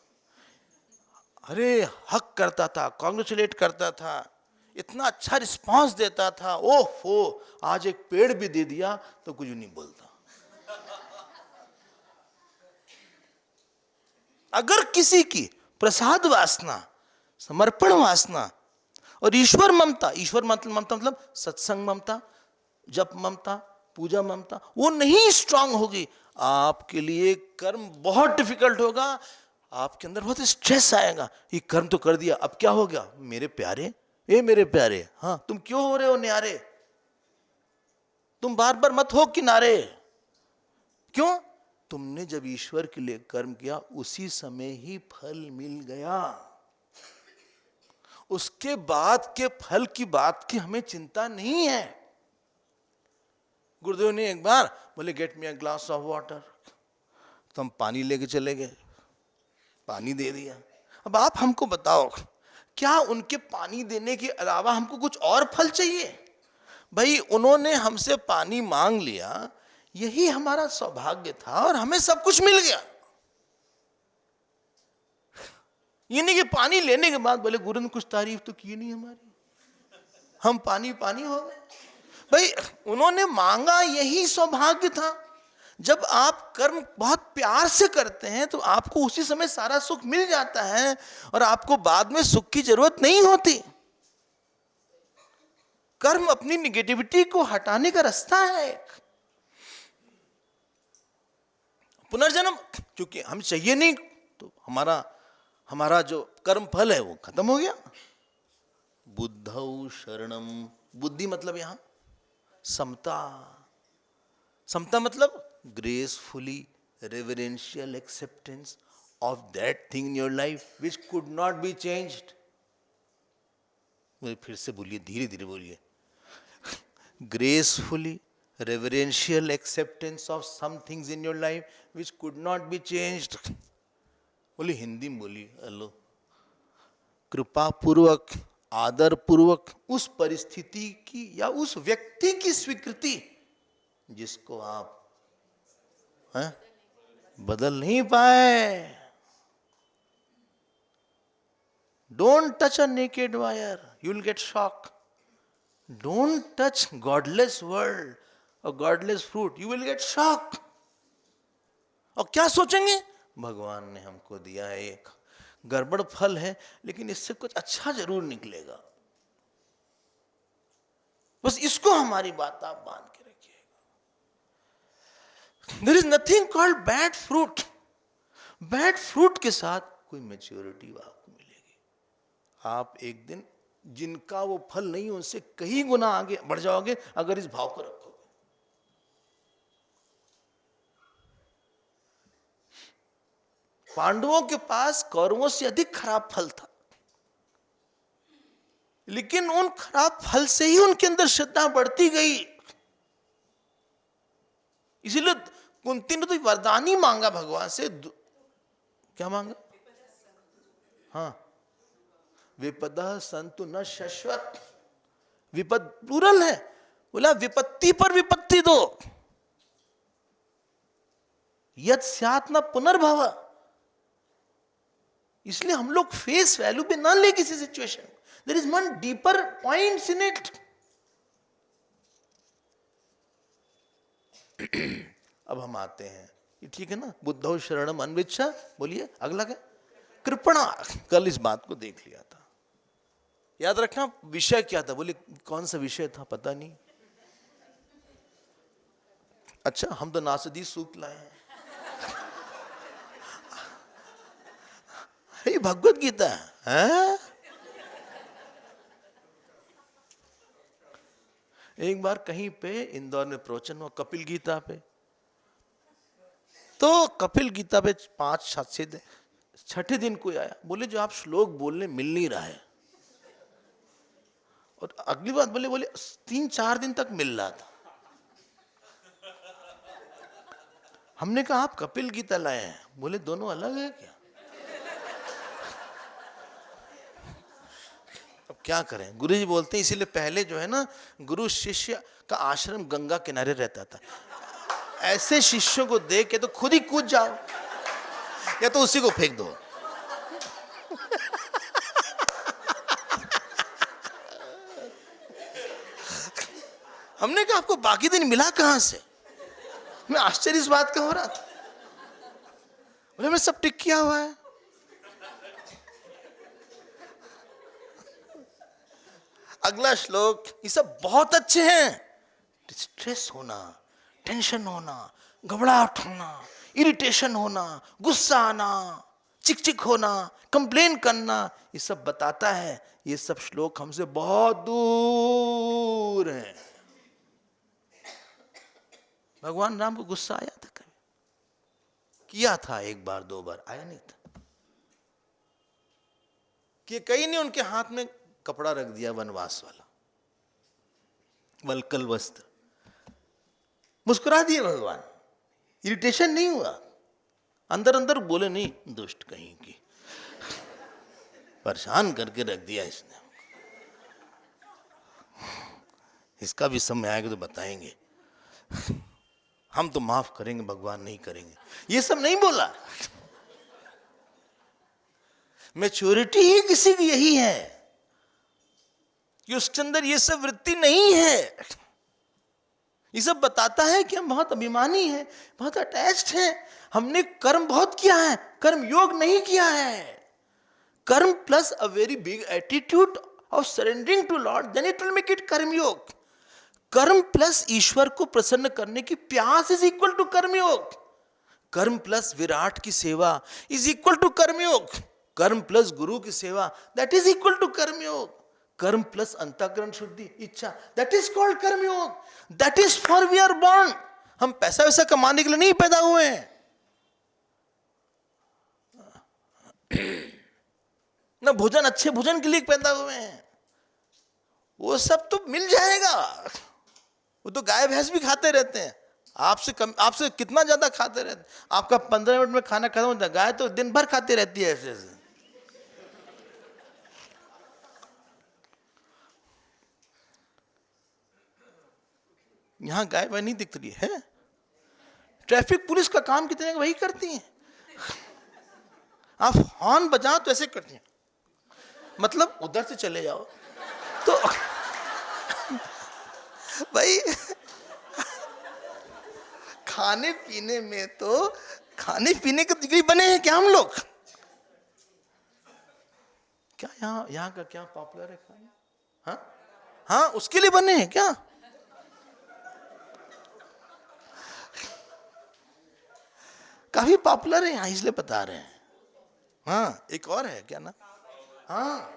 अरे हक करता था, कॉन्ग्रेचुलेट करता था, इतना अच्छा रिस्पांस देता था। ओहो, आज एक पेड़ भी दे दिया तो कुछ नहीं बोलता। अगर किसी की प्रसाद वासना, समर्पण वासना और ईश्वर ममता, ईश्वर ममता मतलब सत्संग ममता, जप ममता, पूजा ममता, वो नहीं स्ट्रांग होगी, आपके लिए कर्म बहुत डिफिकल्ट होगा, आपके अंदर बहुत स्ट्रेस आएगा। ये कर्म तो कर दिया, अब क्या हो गया मेरे प्यारे, ए मेरे प्यारे, हाँ तुम क्यों हो रहे हो न्यारे, तुम बार बार मत हो किनारे। क्यों? तुमने जब ईश्वर के लिए कर्म किया उसी समय ही फल मिल गया, उसके बाद के फल की बात की हमें चिंता नहीं है। गुरुदेव ने एक बार बोले get me a glass of water, तो हम पानी लेके चले गए, पानी दे दिया। अब आप हमको बताओ, क्या उनके पानी देने के अलावा हमको कुछ और फल चाहिए? भाई उन्होंने हमसे पानी मांग लिया, यही हमारा सौभाग्य था और हमें सब कुछ मिल गया। ये नहीं कि पानी लेने के बाद बोले गुरु ने कुछ तारीफ तो की नहीं हमारी, हम पानी पानी हो गए। भाई उन्होंने मांगा, यही सौभाग्य था। जब आप कर्म बहुत प्यार से करते हैं तो आपको उसी समय सारा सुख मिल जाता है और आपको बाद में सुख की जरूरत नहीं होती। कर्म अपनी निगेटिविटी को हटाने का रास्ता है। पुनर्जन्म क्योंकि हम चाहिए नहीं, तो हमारा जो कर्म फल है वो खत्म हो गया। बुद्धौ शरणम, बुद्धि मतलब यहां समता, समता मतलब gracefully reverential acceptance of that thing in your life which could not be changed. मुझे फिर से बोलिए, धीरे धीरे बोलिए। gracefully reverential acceptance of some things in your life which could not be changed. बोलिए, हिंदी में बोलिए। हेलो, कृपा पूर्वक, आदर पूर्वक उस परिस्थिति की या उस व्यक्ति की स्वीकृति जिसको आप बदल नहीं पाए। Don't touch a naked wire, you will get shock. Don't touch godless world or godless fruit, you will get shock. और क्या सोचेंगे, भगवान ने हमको दिया है एक गड़बड़ फल है, लेकिन इससे कुछ अच्छा जरूर निकलेगा। बस इसको हमारी बात आप बांध के रखिएगा। There is nothing called bad fruit. Bad fruit के साथ कोई मैच्योरिटी आपको मिलेगी। आप एक दिन जिनका वो फल नहीं उनसे कहीं गुना आगे बढ़ जाओगे अगर इस भाव को रखोगे। पांडवों के पास कौरवों से अधिक खराब फल था, लेकिन उन खराब फल से ही उनके अंदर श्रद्धा बढ़ती गई। इसीलिए कुंती ने तो वरदान ही मांगा भगवान से। क्या मांगा? हाँ, विपदा संतु न शाश्वत, विपद प्लूरल है, बोला विपत्ति पर विपत्ति दो, यद स्यात् न पुनर्भव। इसलिए हम लोग फेस वैल्यू पे ना ले किसी situation, there is one deeper points in it. अब हम आते हैं, ठीक है ना, बुद्धौ शरणम अन्विच्छ। बोलिए अगला क्या? कृपणा। कल इस बात को देख लिया था, याद रखना विषय क्या था। बोले कौन सा विषय था पता नहीं। अच्छा, हम तो नासदी सूप लाए हैं। ये भगवत गीता है? एक बार कहीं पे इंदौर में प्रवचन हुआ कपिल गीता पे, तो कपिल गीता पे 5-6 दिन, छठे दिन कोई आया, बोले जो आप श्लोक बोलने मिल नहीं रहा है। और अगली बात बोले 3-4 दिन तक मिल रहा था। हमने कहा आप कपिल गीता लाए हैं, बोले दोनों अलग है क्या? अब क्या करें, गुरु जी बोलते हैं इसीलिए पहले जो है ना, गुरु शिष्य का आश्रम गंगा किनारे रहता था। ऐसे शिष्यों को देख के तो खुद ही कूद जाओ या तो उसी को फेंक दो। हमने कहा आपको बाकी दिन मिला कहां से? मैं आश्चर्य इस बात का हो रहा था। बोले मैं सब टिक किया हुआ है। अगला श्लोक, ये सब बहुत अच्छे हैं। स्ट्रेस होना, टेंशन होना, घबराहट होना, इरिटेशन होना, गुस्सा आना, चिक चिक होना, कंप्लेन करना, ये सब बताता है ये सब श्लोक हमसे बहुत दूर हैं। भगवान राम को गुस्सा आया था कभी? किया था 1 बार 2 बार, आया नहीं था। कि कहीं नहीं उनके हाथ में कपड़ा रख दिया वनवास वाला, वलकल वस्त्र, मुस्कुरा दिए भगवान, इरिटेशन नहीं हुआ। अंदर अंदर बोले नहीं दुष्ट कहीं की, परेशान करके रख दिया इसने। इसका भी समय आएगा तो बताएंगे, हम तो माफ करेंगे, भगवान नहीं करेंगे, ये सब नहीं बोला। मैच्योरिटी ही किसी की यही है कि उसके अंदर ये सब वृत्ति नहीं है। ये सब बताता है कि हम बहुत अभिमानी हैं, बहुत अटैच्ड हैं, हमने कर्म बहुत किया है, कर्म योग नहीं किया है। Karma plus a very big attitude of surrendering to Lord, then it will make it karma yoga. कर्म प्लस ईश्वर को प्रसन्न करने की प्यास इज इक्वल टू कर्मयोग। कर्म प्लस विराट की सेवा इज इक्वल टू कर्मयोग। कर्म प्लस गुरु की सेवा दैट इज इक्वल टू कर्मयोग। कर्म plus antahkaran shuddhi ichha that is called karmayoga. That is for we are born. हम पैसा वैसा कमाने के लिए नहीं पैदा हुए हैं, ना भोजन अच्छे भोजन के लिए पैदा हुए हैं। वो सब तो मिल जाएगा, वो तो गाय भैंस भी खाते रहते हैं, आपसे कितना ज्यादा खाते रहते हैं। आपका 15 मिनट में खाना खत्म होता है, गाय तो दिन भर खाती रहती है ऐसे ऐसे। यहां गाय वाय नहीं दिख रही है। ट्रैफिक पुलिस का काम कितने वही करती हैं। आप हॉर्न बजाओ तो ऐसे करती हैं, मतलब उधर से चले जाओ। तो भाई खाने पीने में तो खाने पीने के डिग्री बने हैं क्या हम लोग? क्या यहाँ का क्या पॉपुलर है खाना? हाँ हाँ, उसके लिए बने हैं क्या? काफी पॉपुलर है यहाँ, इसलिए बता रहे हैं। हाँ एक और है क्या ना, हाँ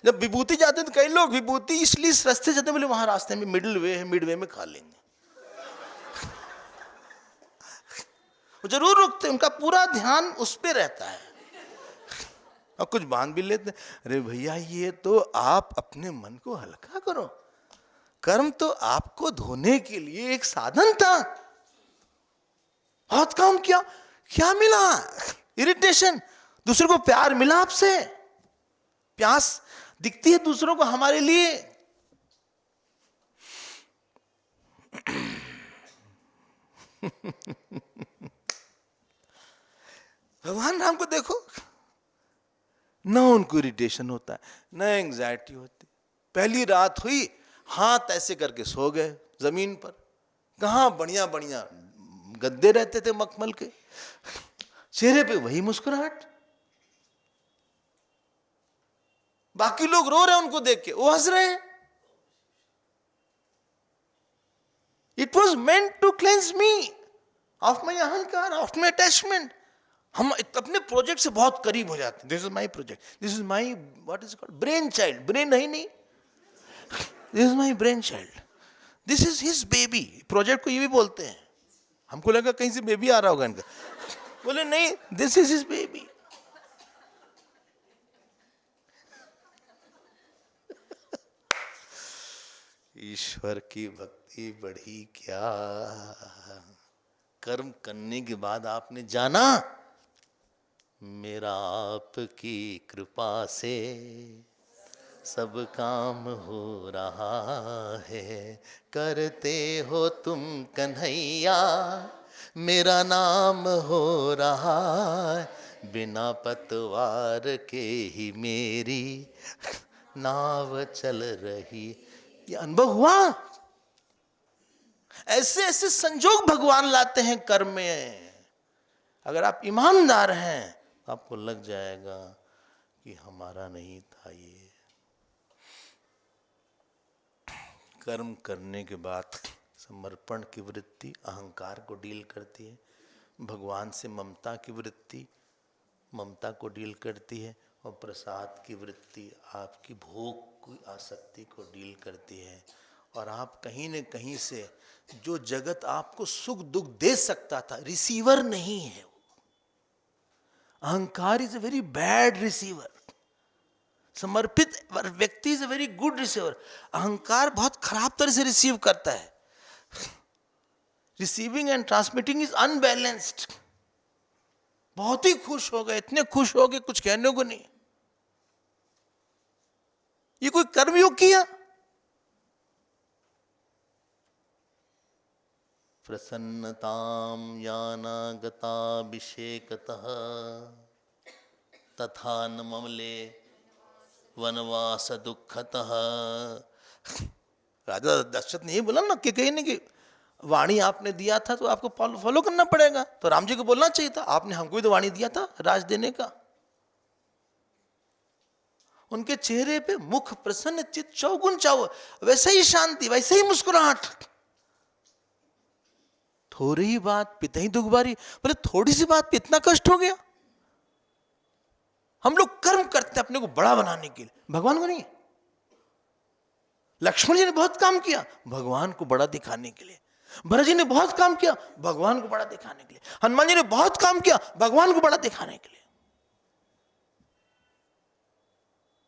जब विभूति जाते हैं तो कई लोग विभूति इसलिए इस रास्ते जाते हैं, बोले वहां रास्ते में मिडिल वे है, मिड वे में खा लेंगे। वो जरूर रुकते, उनका पूरा ध्यान उस पे रहता है। और कुछ बांध भी लेते हैं, अरे भैया ये तो आप अपने मन को हल्का करो, कर्म तो आपको धोने के लिए एक साधन था। बहुत काम किया, क्या मिला? इरिटेशन। दूसरे को प्यार मिला आपसे, प्यास दिखती है दूसरों को हमारे लिए। भगवान राम को देखो, न उनको इरिटेशन होता है, न एंग्जाइटी होती। पहली रात हुई, हाथ ऐसे करके सो गए जमीन पर। कहां बढ़िया बढ़िया गद्दे रहते थे मखमल के, चेहरे पे वही मुस्कुराहट। बाकी लोग रो रहे हैं उनको देख के, वो हंस रहे हैं। It was meant to cleanse me of my ahankar, of my attachment. हम अपने प्रोजेक्ट से बहुत करीब हो जाते हैं। This is my project, this is my what is called brain child. Brain है ही नहीं, this is my brain child. This is his baby. Project को ये भी बोलते हैं, हमको लगा कहीं से बेबी आ रहा होगा इनका, बोले नहीं, दिस इज हिज बेबी। ईश्वर की भक्ति बढ़ी क्या। कर्म करने के बाद आपने जाना मेरा आपकी कृपा से सब काम हो रहा है। करते हो तुम कन्हैया मेरा नाम हो रहा है, बिना पतवार के ही मेरी नाव चल रही। ये अनुभव हुआ। ऐसे ऐसे संजोग भगवान लाते हैं कर्म में। अगर आप ईमानदार हैं तो आपको लग जाएगा कि हमारा नहीं था ये। कर्म करने के बाद समर्पण की वृत्ति अहंकार को डील करती है, भगवान से ममता की वृत्ति ममता को डील करती है, और प्रसाद की वृत्ति आपकी भोग की आसक्ति को डील करती है। और आप कहीं न कहीं से जो जगत आपको सुख दुख दे सकता था, रिसीवर नहीं है। अहंकार is a very bad receiver, समर्पित व्यक्ति is a very good receiver. अहंकार बहुत खराब तरह से रिसीव करता है। Receiving end transmitting is unbalanced. बहुत ही खुश हो गए, इतने खुश हो गए कुछ कहने को नहीं। ये कोई कर्मयोग किया? प्रसन्नताम यानागताभिषेकतः तथा न ममले वनवास दुखतः। राजा दशरथ ने ये बोला ना कि कहीं नहीं कि वाणी आपने दिया था तो आपको फॉलो करना पड़ेगा। तो राम जी को बोलना चाहिए था, आपने हमको ही तो वाणी दिया था राज देने का। उनके चेहरे पे मुख प्रसन्न, चित चौगुन चाव, वैसे ही शांति, वैसे ही मुस्कुराहट। थोड़ी ही बात पिता ही दुखबारी। बोले थोड़ी सी बात पे इतना कष्ट हो गया। हम लोग कर्म करते हैं अपने को बड़ा बनाने के लिए, भगवान को नहीं। लक्ष्मण जी ने बहुत काम किया भगवान को बड़ा दिखाने के लिए, भरत जी ने बहुत काम किया भगवान को बड़ा दिखाने के लिए, हनुमान जी ने बहुत काम किया भगवान को बड़ा दिखाने के लिए।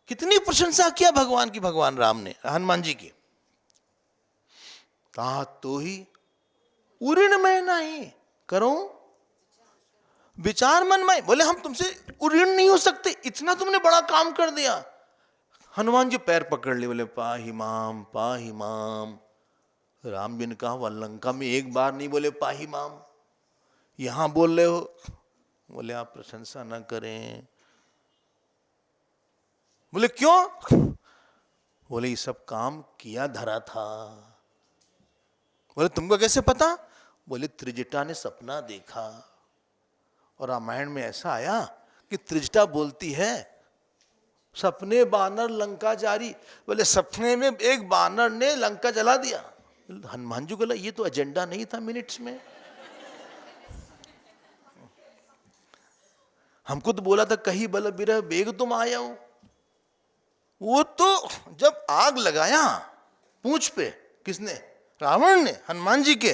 कितनी प्रशंसा किया भगवान की, भगवान राम ने हनुमान जी की। ता तो ही उऋण में नहीं करो विचार मन में। बोले हम तुमसे उऋण नहीं हो सकते, इतना तुमने बड़ा काम कर दिया। हनुमान जी पैर पकड़ लिए, बोले पाहि माम पाहि माम। राम जी ने कहा वह लंका में एक बार नहीं बोले पाहि माम, यहां बोल रहे हो। बोले आप प्रशंसा ना करें। बोले क्यों? बोले ये सब काम किया धरा था। बोले तुमको कैसे पता? बोले त्रिजटा ने सपना देखा, और रामायण में ऐसा आया कि त्रिजटा बोलती है सपने बानर लंका जारी। बोले सपने में एक बानर ने लंका जला दिया। हनुमान जी को बोला ये तो एजेंडा नहीं था मिनट्स में, हमको तो बोला था कहीं बल बिरह बेग तुम आया हो। वो तो जब आग लगाया पूंछ पे, किसने? रावण ने हनुमान जी के।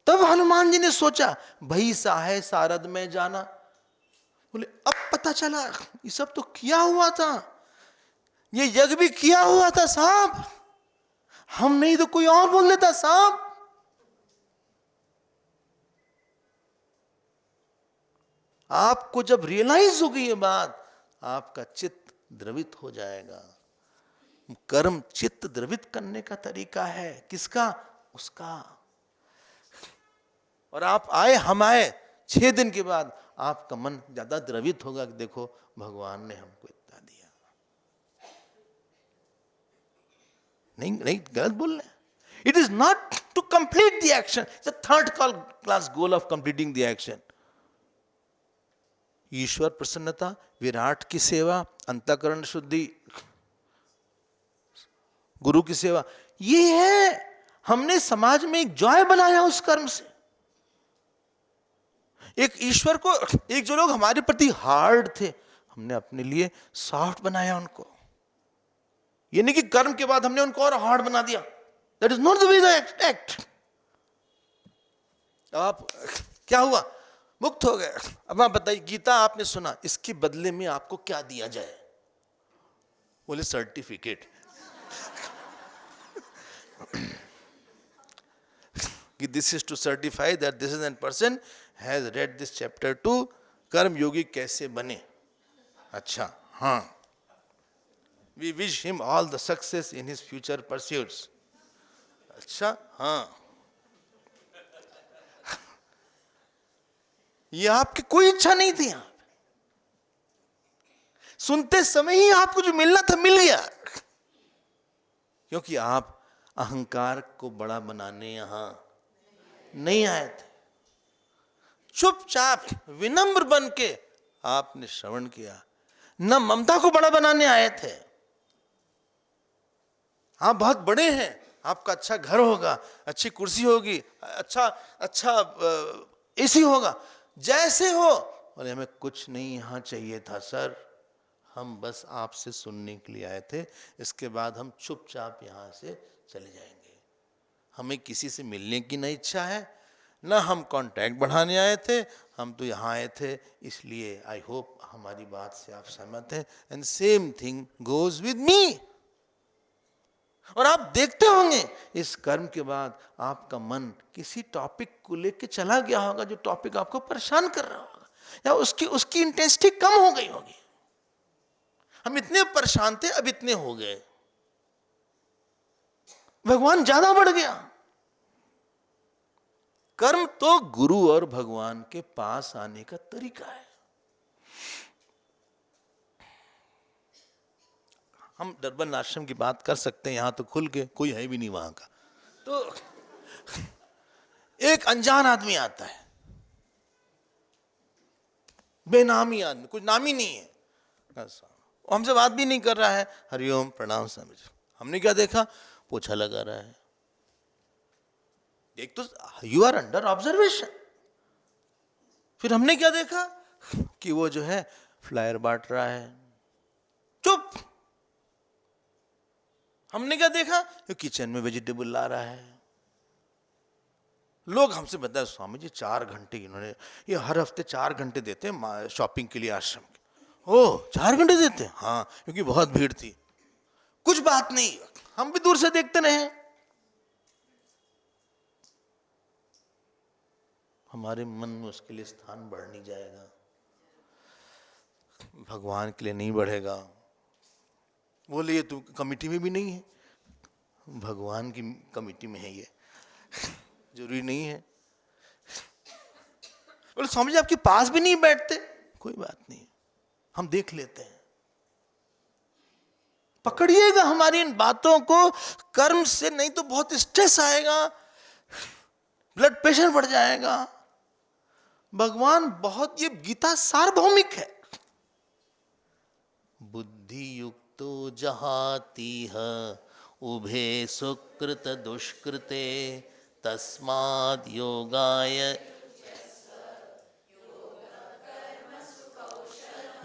तब हनुमान जी ने सोचा भई सा है सारद में जाना। बोले अब पता चला ये सब तो किया हुआ था, ये यज्ञ भी किया हुआ था साहब, हम नहीं तो कोई और बोल देता साहब। आपको जब रियलाइज होगी ये बात, आपका चित्त द्रवित हो जाएगा। कर्म चित्त द्रवित करने का तरीका है, किसका? उसका। और आप आए, हम आए, 6 दिन के बाद आपका मन ज्यादा द्रवित होगा कि देखो भगवान ने हमको इतना दिया। नहीं गलत बोल रहे। It is not to complete the action, it's a third class goal of completing the action. ईश्वर प्रसन्नता, विराट की सेवा, अंतःकरण शुद्धि, गुरु की सेवा, ये है। हमने समाज में एक जॉय बनाया उस कर्म से। एक ईश्वर को, एक जो लोग हमारे प्रति हार्ड थे, हमने अपने लिए सॉफ्ट बनाया उनको। ये नहीं कि कर्म के बाद हमने उनको और हार्ड बना दिया। That is not the way the act. आप क्या हुआ, मुक्त हो गए। अब आप बताइए, गीता आपने सुना, इसके बदले में आपको क्या दिया जाए? बोले सर्टिफिकेट कि this is to certify that this is an person has read this chapter 2, कर्म योगी कैसे बने। अच्छा, हाँ, we wish him all the success in his future pursuits. अच्छा, हाँ, ये आपकी कोई इच्छा नहीं थी। आप सुनते समय ही आपको जो मिलना था मिल गया, क्योंकि आप अहंकार को बड़ा बनाने यहां नहीं आए थे। चुपचाप विनम्र बन के आपने श्रवण किया, न ममता को बड़ा बनाने आए थे। आप बहुत बड़े हैं, आपका अच्छा घर होगा, अच्छी कुर्सी होगी, अच्छा एसी होगा, जैसे हो। और हमें कुछ नहीं यहां चाहिए था सर, हम बस आपसे सुनने के लिए आए थे, इसके बाद हम चुपचाप यहां से चले जाएंगे। हमें किसी से मिलने की न इच्छा है, ना हम कांटेक्ट बढ़ाने आए थे, हम तो यहाँ आए थे इसलिए। आई होप हमारी बात से आप सहमत हैं। And same thing goes with me. और आप देखते होंगे इस कर्म के बाद आपका मन किसी टॉपिक को लेकर चला गया होगा, जो टॉपिक आपको परेशान कर रहा होगा, या उसकी इंटेंसिटी कम हो गई होगी। हम इतने परेशान थे, अब इतने हो गए, भगवान ज्यादा बढ़ गया। कर्म तो गुरु और भगवान के पास आने का तरीका है। हम डरबन आश्रम की बात कर सकते हैं, यहां तो खुल के, कोई है भी नहीं वहां का। तो एक अनजान आदमी आता है, बेनामी आदमी, कुछ नाम ही नहीं है, हमसे बात भी नहीं कर रहा है, हरिओम प्रणाम समझ। हमने क्या देखा, पोछा लगा रहा है। एक तो यू आर अंडर ऑब्जर्वेशन। फिर हमने क्या देखा कि वो जो है फ्लायर बांट रहा है। चुप। हमने क्या देखा, कि किचन में वेजिटेबल ला रहा है। लोग हमसे बताए, स्वामी जी 4 घंटे इन्होंने, ये हर हफ्ते 4 घंटे देते हैं शॉपिंग के लिए आश्रम के। ओह, 4 घंटे देते हैं? हाँ, क्योंकि बहुत भीड़ थी। कुछ बात नहीं, हम भी दूर से देखते रहे। हमारे मन में उसके लिए स्थान बढ़ नहीं जाएगा, भगवान के लिए नहीं बढ़ेगा। बोले ये तो कमिटी में भी नहीं है, भगवान की कमिटी में है, ये जरूरी नहीं है। बोले स्वामी जी आपके पास भी नहीं बैठते। कोई बात नहीं, हम देख लेते हैं। पकड़िएगा हमारी इन बातों को, कर्म से नहीं तो बहुत स्ट्रेस आएगा, ब्लड प्रेशर बढ़ जाएगा। भगवान बहुत, ये गीता सार्वभौमिक है। बुद्धि युक्तो जहातीह उभे सुकृत दुष्कृते तस्माद् योगाय।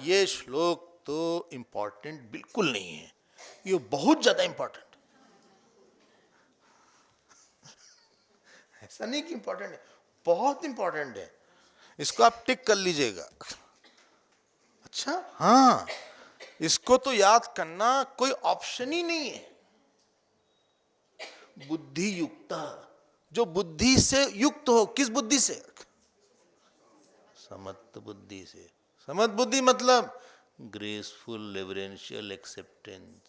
ये श्लोक तो इंपॉर्टेंट बिल्कुल नहीं है, ये बहुत ज्यादा इंपॉर्टेंट। ऐसा नहीं कि इंपॉर्टेंट है, बहुत इंपॉर्टेंट है। इसको आप टिक कर लीजिएगा। अच्छा, हाँ, इसको तो याद करना कोई ऑप्शन ही नहीं है। बुद्धि युक्त, जो बुद्धि से युक्त हो। किस बुद्धि से? समत्त बुद्धि से। समत्त बुद्धि मतलब ग्रेसफुल रेवरेंशियल एक्सेप्टेंस।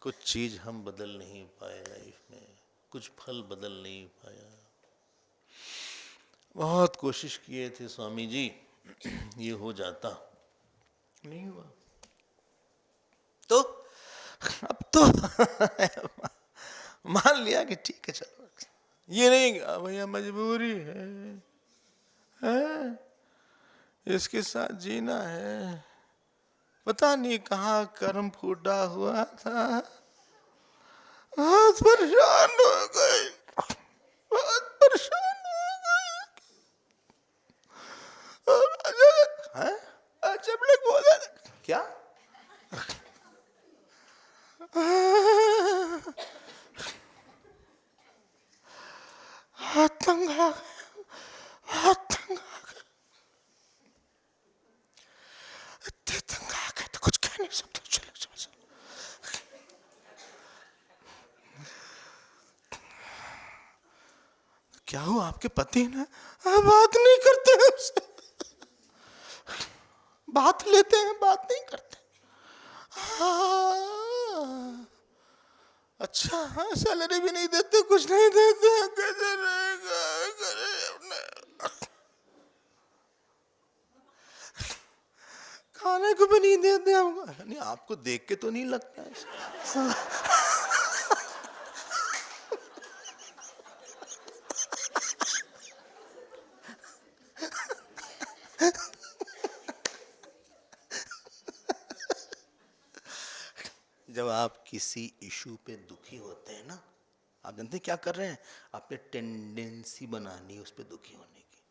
कुछ चीज हम बदल नहीं पाए लाइफ में, कुछ फल बदल नहीं पाया। बहुत कोशिश किए थे स्वामी जी, ये हो जाता, नहीं हुआ। तो अब तो मान लिया कि ठीक है, चलो, ये नहीं भैया मजबूरी है, इसके साथ जीना है। पता नहीं कहाँ कर्म फूटा हुआ था, बहुत परेशान हो गए, बहुत परेशान हो गए। जब लोग बोले क्या आपके पति ना बात नहीं करते हैं उससे, बात लेते हैं बात नहीं करते। हाँ, अच्छा, हाँ, सैलरी भी नहीं देते, कुछ नहीं देते, कैसे रहेगा, करे अपने, खाने को भी नहीं देते हमको। नहीं, आपको देख के तो नहीं लगता है। जब आप किसी इशू पे दुखी होते हैं ना, आप जानते हैं क्या कर रहे हैं? आपने टेंडेंसी बनानी है उस पे दुखी होने की।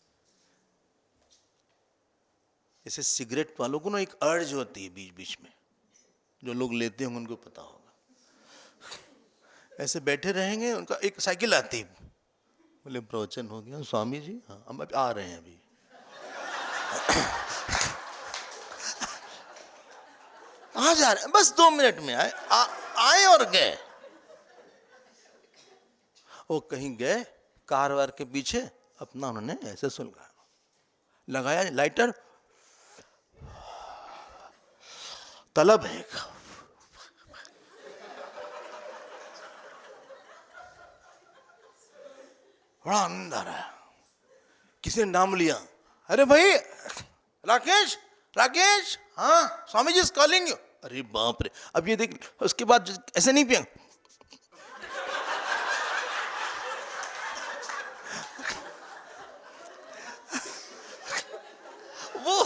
जैसे सिगरेट वालों को ना एक अर्ज होती है बीच बीच में, जो लोग लेते होंगे उनको पता होगा। ऐसे बैठे रहेंगे, उनका एक साइकिल आती है, बोले प्रवचन हो गया स्वामी जी, हाँ हम अब आ रहे हैं अभी। कहाँ जा रहे हैं? बस 2 मिनट में आए, आए और गए। वो कहीं गए, कार वार के पीछे अपना उन्होंने ऐसे सुलगाया, लगाया लाइटर, तलब है, बड़ा आनंद आ रहा है। किसी ने नाम लिया, अरे भाई राकेश, राकेश, हाँ Swami ji is calling you. अरे बाप रे, अब ये देख, उसके बाद ऐसे नहीं पिया, वो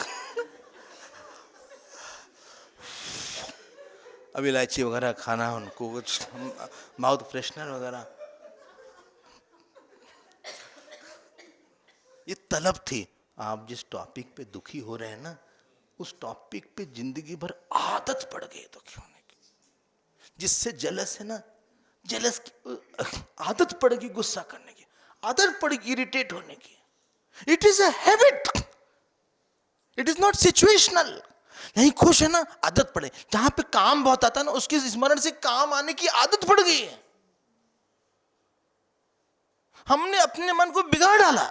अब इलायची वगैरह खाना, उनको कुछ माउथ फ्रेशनर वगैरह, ये तलब थी। आप जिस टॉपिक पे दुखी हो रहे हैं ना, उस टॉपिक पे जिंदगी भर आदत पड़ गई दुखी होने की। जिससे जेलस है ना, जेलस की आदत पड़ गई, गुस्सा करने की आदत पड़ गई, इरिटेट होने की। It is a habit, it is not situational. नहीं खुश है ना, आदत पड़े। जहां पे काम बहुत आता है ना, उसके स्मरण से काम आने की आदत पड़ गई है। हमने अपने मन को बिगाड़ डाला।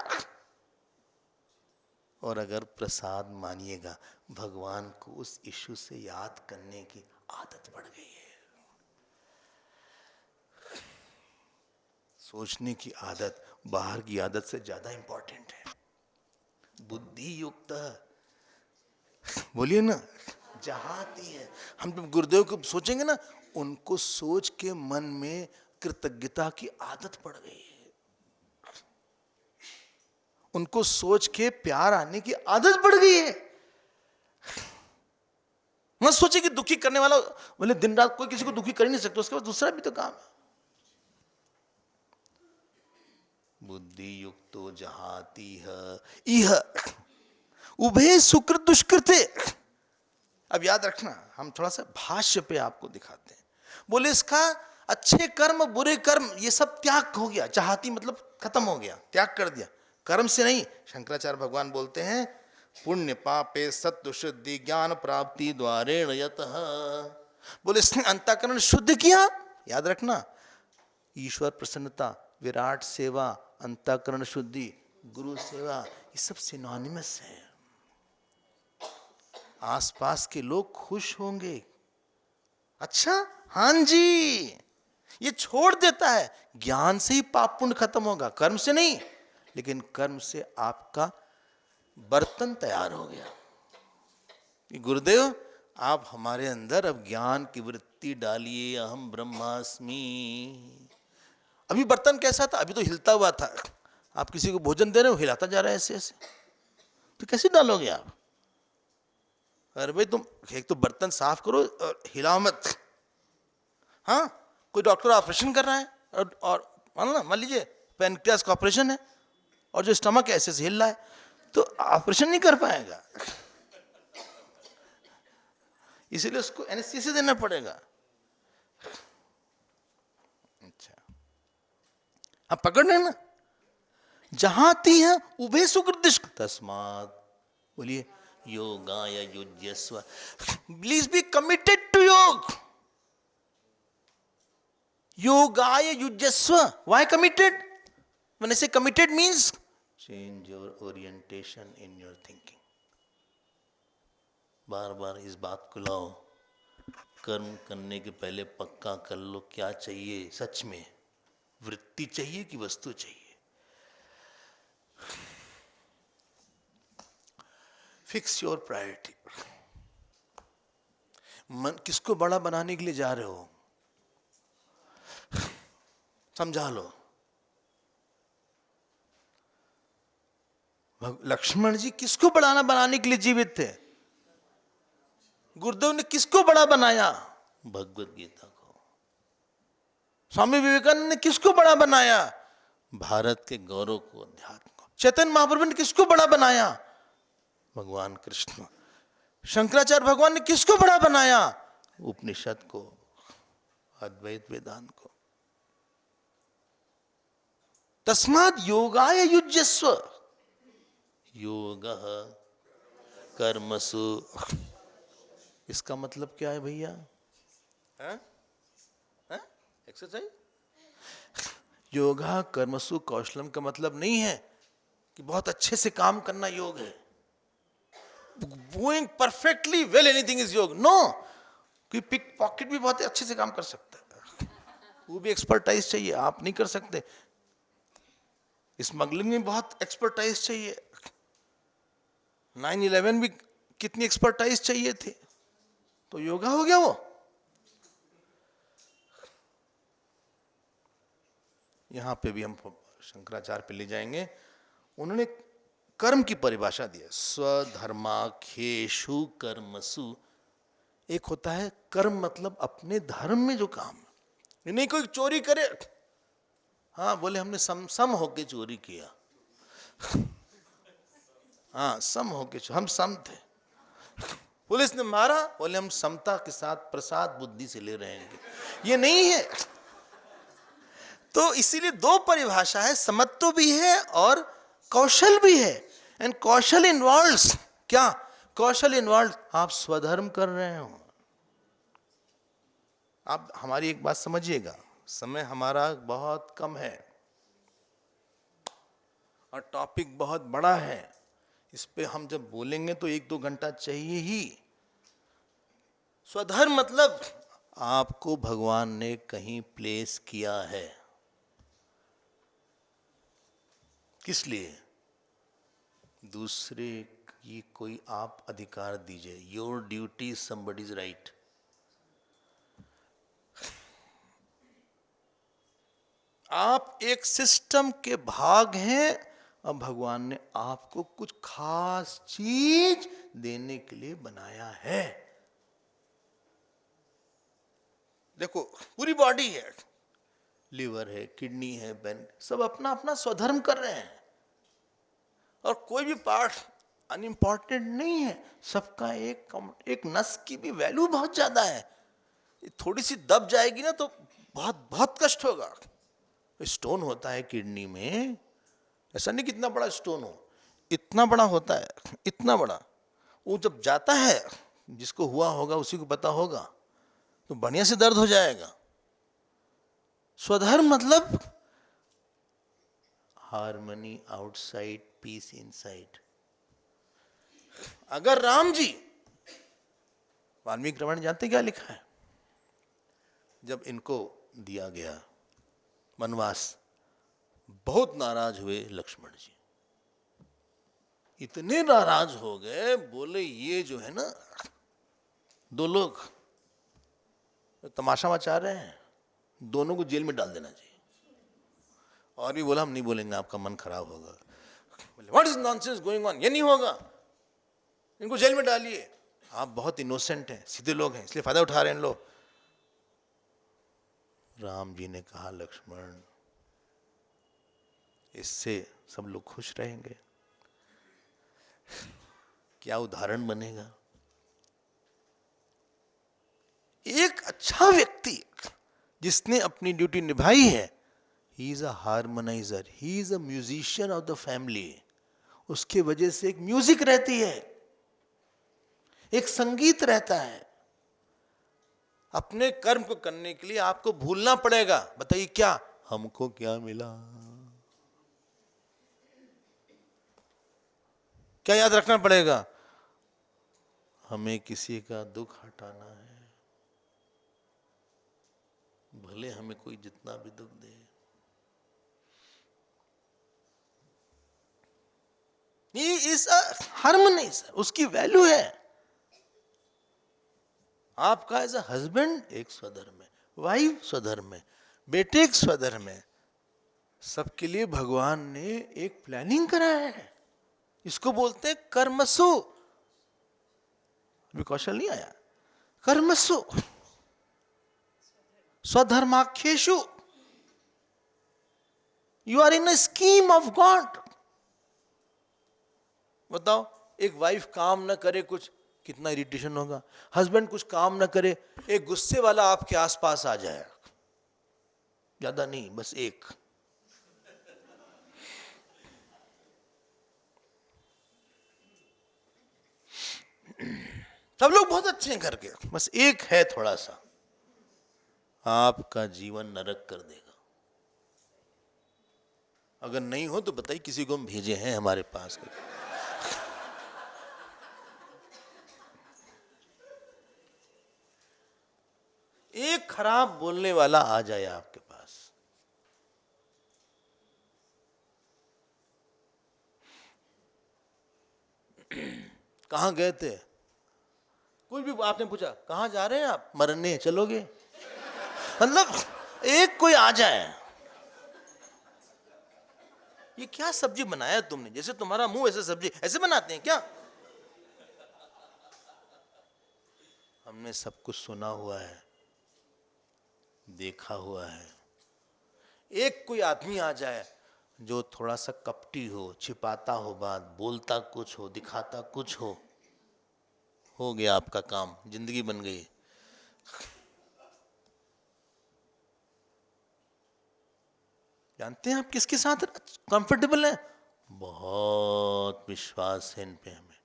और अगर प्रसाद मानिएगा, भगवान को उस इशू से याद करने की आदत पड़ गई है। सोचने की आदत बाहर की आदत से ज्यादा इंपॉर्टेंट है। बुद्धि युक्त, बोलिए ना, जहाती है। हम जब गुरुदेव को सोचेंगे ना, उनको सोच के मन में कृतज्ञता की आदत पड़ गई है। उनको सोच के प्यार आने की आदत पड़ गई है। मत सोचे कि दुखी करने वाला, बोले दिन रात कोई किसी को दुखी कर ही नहीं सकता, उसके बाद दूसरा भी तो काम है। बुद्धि युक्तो जहाती है इह उभे सुकृत दुष्कृते। अब याद रखना, हम थोड़ा सा भाष्य पे आपको दिखाते हैं। बोले इसका अच्छे कर्म बुरे कर्म ये सब त्याग हो गया। चाहती मतलब खत्म हो गया, त्याग कर दिया। कर्म से नहीं, शंकराचार्य भगवान बोलते हैं पुण्य पापे सत्व शुद्धि ज्ञान प्राप्ति द्वारेण यतः। बोले इसने अंतःकरण शुद्ध किया। याद रखना, ईश्वर प्रसन्नता, विराट सेवा, अंतःकरण शुद्धि, गुरु सेवा, ये सब सिनोनिमस है। आसपास के लोग खुश होंगे। अच्छा, हाँ जी, ये छोड़ देता है। ज्ञान से ही पाप पुण्य खत्म होगा, कर्म से नहीं। लेकिन कर्म से आपका बर्तन तैयार हो गया कि गुरुदेव आप हमारे अंदर अब ज्ञान की वृत्ति डालिए, अहम ब्रह्मास्मि। अभी बर्तन कैसा था? अभी तो हिलता हुआ था। आप किसी को भोजन दे रहे हो, हिलाता जा रहा है ऐसे ऐसे, तो कैसे डालोगे आप? अरे भाई तुम एक तो बर्तन साफ करो और हिलाओ मत। हाँ, कोई डॉक्टर ऑपरेशन कर रहा है और मान लीजिए पैनक्रियास का ऑपरेशन है और जो स्टमक ऐसे ऐसे हिल रहा है, तो ऑपरेशन नहीं कर पाएगा, इसीलिए उसको एनेस्थीसिया देना पड़ेगा। अच्छा, अब पकड़ लेना, जहां ती है उभे सुकृत तस्मात्, बोलिए योगाय युज्यस्व। Please be committed to yoga. योगाय युज्यस्व, why committed? When I say committed means change your orientation in your thinking. बार बार इस बात को लाओ, कर्म करने के पहले पक्का कर लो क्या चाहिए सच में, वृत्ति चाहिए कि वस्तु चाहिए। Fix your priority. मन किसको बड़ा बनाने के लिए जा रहे हो, समझा लो। लक्ष्मण जी किसको बड़ा बनाने के लिए जीवित थे? गुरुदेव ने किसको बड़ा बनाया? भगवत गीता को। स्वामी विवेकानंद ने किसको बड़ा बनाया? भारत के गौरव को, अध्यात्म को। चैतन्य महाप्रभु ने किसको बड़ा बनाया? भगवान कृष्ण। शंकराचार्य भगवान ने किसको बड़ा बनाया? उपनिषद को, अद्वैत वेदांत को। तस्मात् योगाय युज्यस्व। योगः कर्मसु। इसका मतलब क्या है भैया? एक्सरसाइज। योगा कर्मसु कौशलम का मतलब नहीं है कि बहुत अच्छे से काम करना योग है। Doing perfectly well anything is योग। नो, कि पिक पॉकेट भी बहुत अच्छे से काम कर सकता है, वो भी एक्सपर्टाइज चाहिए, आप नहीं कर सकते। स्मगलिंग में बहुत एक्सपर्टाइज चाहिए। 9/11 भी कितनी एक्सपर्टाइज चाहिए थी, तो योगा हो गया वो। यहां पे भी हम शंकराचार्य पे ले जाएंगे। उन्होंने कर्म की परिभाषा दी है, स्वधर्माख्येषु कर्मसु। एक होता है कर्म मतलब अपने धर्म में जो काम, नहीं कोई चोरी करे, हाँ बोले हमने सम होके चोरी किया, हाँ सम होके, हम सम थे, पुलिस ने मारा, बोले हम समता के साथ प्रसाद बुद्धि से ले रहे हैं, ये नहीं है। तो इसीलिए दो परिभाषा है, समत्व भी है और कौशल भी है। एंड कौशल इन्वॉल्व्स क्या? कौशल इन्वॉल्व आप स्वधर्म कर रहे हो। आप हमारी एक बात समझिएगा, समय हमारा बहुत कम है और टॉपिक बहुत बड़ा है, इस पे हम जब बोलेंगे तो 1-2 घंटा चाहिए ही। स्वधर्म मतलब आपको भगवान ने कहीं प्लेस किया है, किस लिए? दूसरे की कोई आप अधिकार दीजिए। Your duty is somebody's right. आप एक सिस्टम के भाग हैं और भगवान ने आपको कुछ खास चीज देने के लिए बनाया है। देखो पूरी बॉडी है, लिवर है, किडनी है, ब्रेन, सब अपना अपना स्वधर्म कर रहे हैं और कोई भी पार्ट अनइम्पॉर्टेंट नहीं है। सबका एक नस की भी वैल्यू बहुत ज्यादा है। थोड़ी सी दब जाएगी ना तो बहुत बहुत कष्ट होगा। स्टोन होता है किडनी में, ऐसा नहीं कितना बड़ा स्टोन हो, इतना बड़ा होता है, इतना बड़ा। वो जब जाता है, जिसको हुआ होगा उसी को पता होगा, तो बढ़िया से दर्द हो जाएगा। स्वधर्म मतलब हार्मनी आउटसाइड, पीस इनसाइड। अगर राम जी, वाल्मीकि रामायण जानते क्या लिखा है? जब इनको दिया गया वनवास, बहुत नाराज हुए लक्ष्मण जी, इतने नाराज हो गए, बोले ये जो है ना, दो लोग तमाशा मचा रहे हैं, दोनों को जेल में डाल देना चाहिए। और भी बोला हम नहीं बोलेंगे, आपका मन खराब होगा। What is nonsense going on, ये नहीं होगा, इनको जेल में डालिए। आप बहुत इनोसेंट हैं, सीधे लोग हैं, इसलिए फायदा उठा रहे हैं लोग। राम जी ने कहा लक्ष्मण, इससे सब लोग खुश रहेंगे, क्या उदाहरण बनेगा। एक अच्छा व्यक्ति जिसने अपनी ड्यूटी निभाई है, he is a harmoniser, he is a musician of the family. उसके वजह से एक म्यूजिक रहती है, एक संगीत रहता है। अपने कर्म को करने के लिए आपको भूलना पड़ेगा। बताइए क्या, हमको क्या मिला, क्या याद रखना पड़ेगा? हमें किसी का दुख हटाना है, भले हमें कोई जितना भी दुख दे। ये इज हार्मोनीज, उसकी वैल्यू है। आपका एज अ हस्बैंड एक स्वधर्म है, वाइफ स्वधर्म है, बेटे एक स्वधर्म है। सबके लिए भगवान ने एक प्लानिंग कराया है। इसको बोलते हैं कर्मसु। अभी कौशल नहीं आया। कर्मसु स्वधर्माख्येषु, you are in a scheme of God. बताओ, एक वाइफ काम ना करे कुछ, कितना इरिटेशन होगा। हस्बैंड कुछ काम ना करे, एक गुस्से वाला आपके आसपास आ जाए, ज्यादा नहीं बस एक, सब लोग बहुत अच्छे हैं घर के, बस एक है थोड़ा सा, आपका जीवन नरक कर देगा। अगर नहीं हो तो बताइए, किसी को हम भेजे हैं हमारे पास। एक खराब बोलने वाला आ जाए आपके पास, कहां गए थे, कुछ भी आपने पूछा, कहां जा रहे हैं आप, मरने चलोगे, मतलब एक कोई आ जाए, ये क्या सब्जी बनाया तुमने, जैसे तुम्हारा मुंह ऐसे सब्जी ऐसे बनाते हैं क्या? हमने सब कुछ सुना हुआ है, देखा हुआ है। एक कोई आदमी आ जाए जो थोड़ा सा कपटी हो, छिपाता हो बात, बोलता कुछ हो, दिखाता कुछ हो गया आपका काम, जिंदगी बन गई। जानते हैं आप किसके साथ कंफर्टेबल हैं? बहुत विश्वास है इन पे हमें।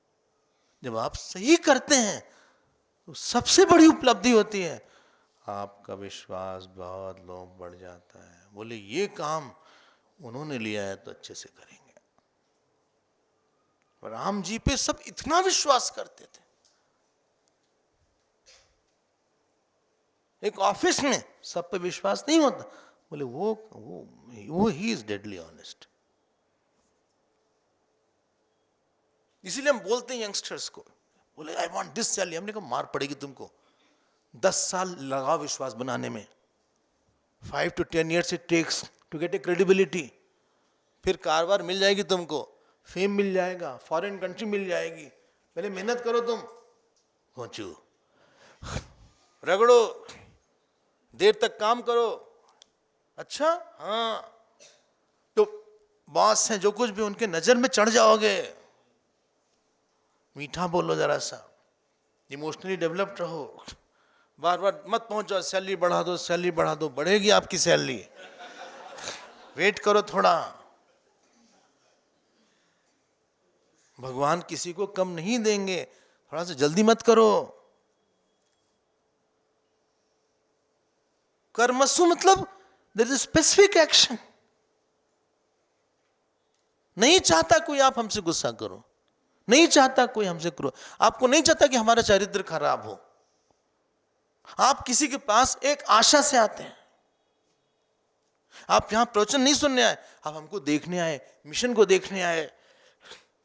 जब आप सही करते हैं तो सबसे बड़ी उपलब्धि होती है, आपका विश्वास बहुत लोग बढ़ जाता है। बोले ये काम उन्होंने लिया है तो अच्छे से करेंगे। राम जी पे सब इतना विश्वास करते थे। एक ऑफिस में सब पे विश्वास नहीं होता, बोले वो ही इज डेडली ऑनेस्ट। इसीलिए हम बोलते हैं यंगस्टर्स को, बोले आई वांट दिस सैलरी, हमने कहा मार पड़ेगी तुमको, 10 साल लगाओ विश्वास बनाने में, 5 to 10 years it takes to get a credibility, फिर कारोबार मिल जाएगी तुमको, फेम मिल जाएगा, फॉरेन कंट्री मिल जाएगी, पहले मेहनत करो तुम, पहुंचो रगड़ो, देर तक काम करो। अच्छा हाँ, तो बॉस हैं जो कुछ भी, उनके नजर में चढ़ जाओगे। मीठा बोलो जरा सा, इमोशनली डेवलप्ड रहो, बार बार मत पहुंच जाओ, सैलरी बढ़ा दो, सैलरी बढ़ा दो, बढ़ेगी आपकी सैलरी, वेट करो थोड़ा। भगवान किसी को कम नहीं देंगे, थोड़ा सा जल्दी मत करो। कर्मसु मतलब देयर इज स्पेसिफिक एक्शन। नहीं चाहता कोई आप हमसे गुस्सा करो, नहीं चाहता कोई हमसे करो, आपको नहीं चाहता कि हमारा चरित्र खराब हो। आप किसी के पास एक आशा से आते हैं, आप यहां प्रवचन नहीं सुनने आए, आप हमको देखने आए, मिशन को देखने आए,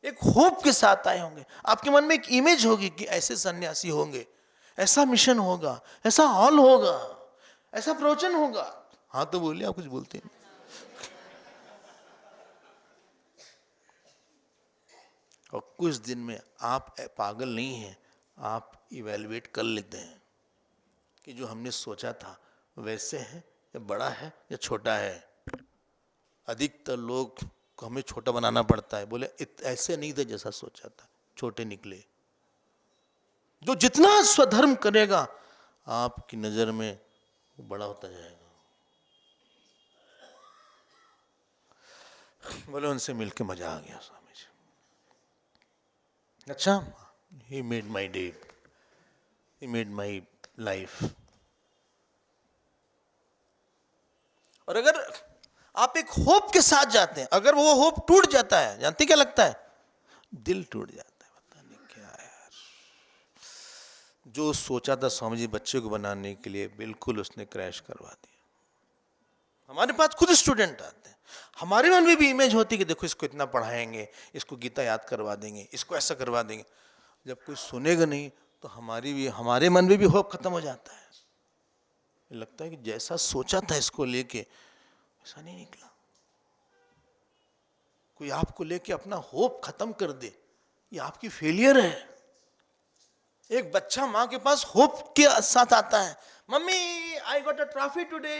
एक होप के साथ आए होंगे। आपके मन में एक इमेज होगी कि ऐसे सन्यासी होंगे, ऐसा मिशन होगा, ऐसा हॉल होगा, ऐसा प्रवचन होगा। हाँ तो बोलिए, आप कुछ बोलते नहीं। और कुछ दिन में आप पागल नहीं हैं, आप इवेलुएट कर लेते हैं कि जो हमने सोचा था वैसे है या बड़ा है या छोटा है। अधिकतर लोग को हमें छोटा बनाना पड़ता है, बोले ऐसे नहीं थे जैसा सोचा था, छोटे निकले। जो जितना स्वधर्म करेगा आपकी नजर में वो बड़ा होता जाएगा। बोले उनसे मिलके मजा आ गया स्वामी जी। अच्छा, he made my day, he made my life। और अगर आप एक होप के साथ जाते हैं, अगर वो होप टूट जाता है, जानते क्या लगता है? दिल टूट जाता है, पता नहीं क्या है यार। जो सोचा था स्वामी जी बच्चे को बनाने के लिए, बिल्कुल उसने क्रैश करवा दिया। हमारे पास खुद स्टूडेंट आते हैं, हमारे मन में भी इमेज होती है कि देखो इसको इतना पढ़ाएंगे, इसको गीता याद करवा देंगे, इसको ऐसा करवा देंगे। जब कोई सुनेगा नहीं तो हमारे मन में भी होप खत्म हो जाता है। लगता है कि जैसा सोचा था इसको लेके ऐसा नहीं निकला। कोई आपको लेके अपना होप खत्म कर दे, ये आपकी फेलियर है। एक बच्चा माँ के पास होप के साथ आता है, mummy I got a trophy today,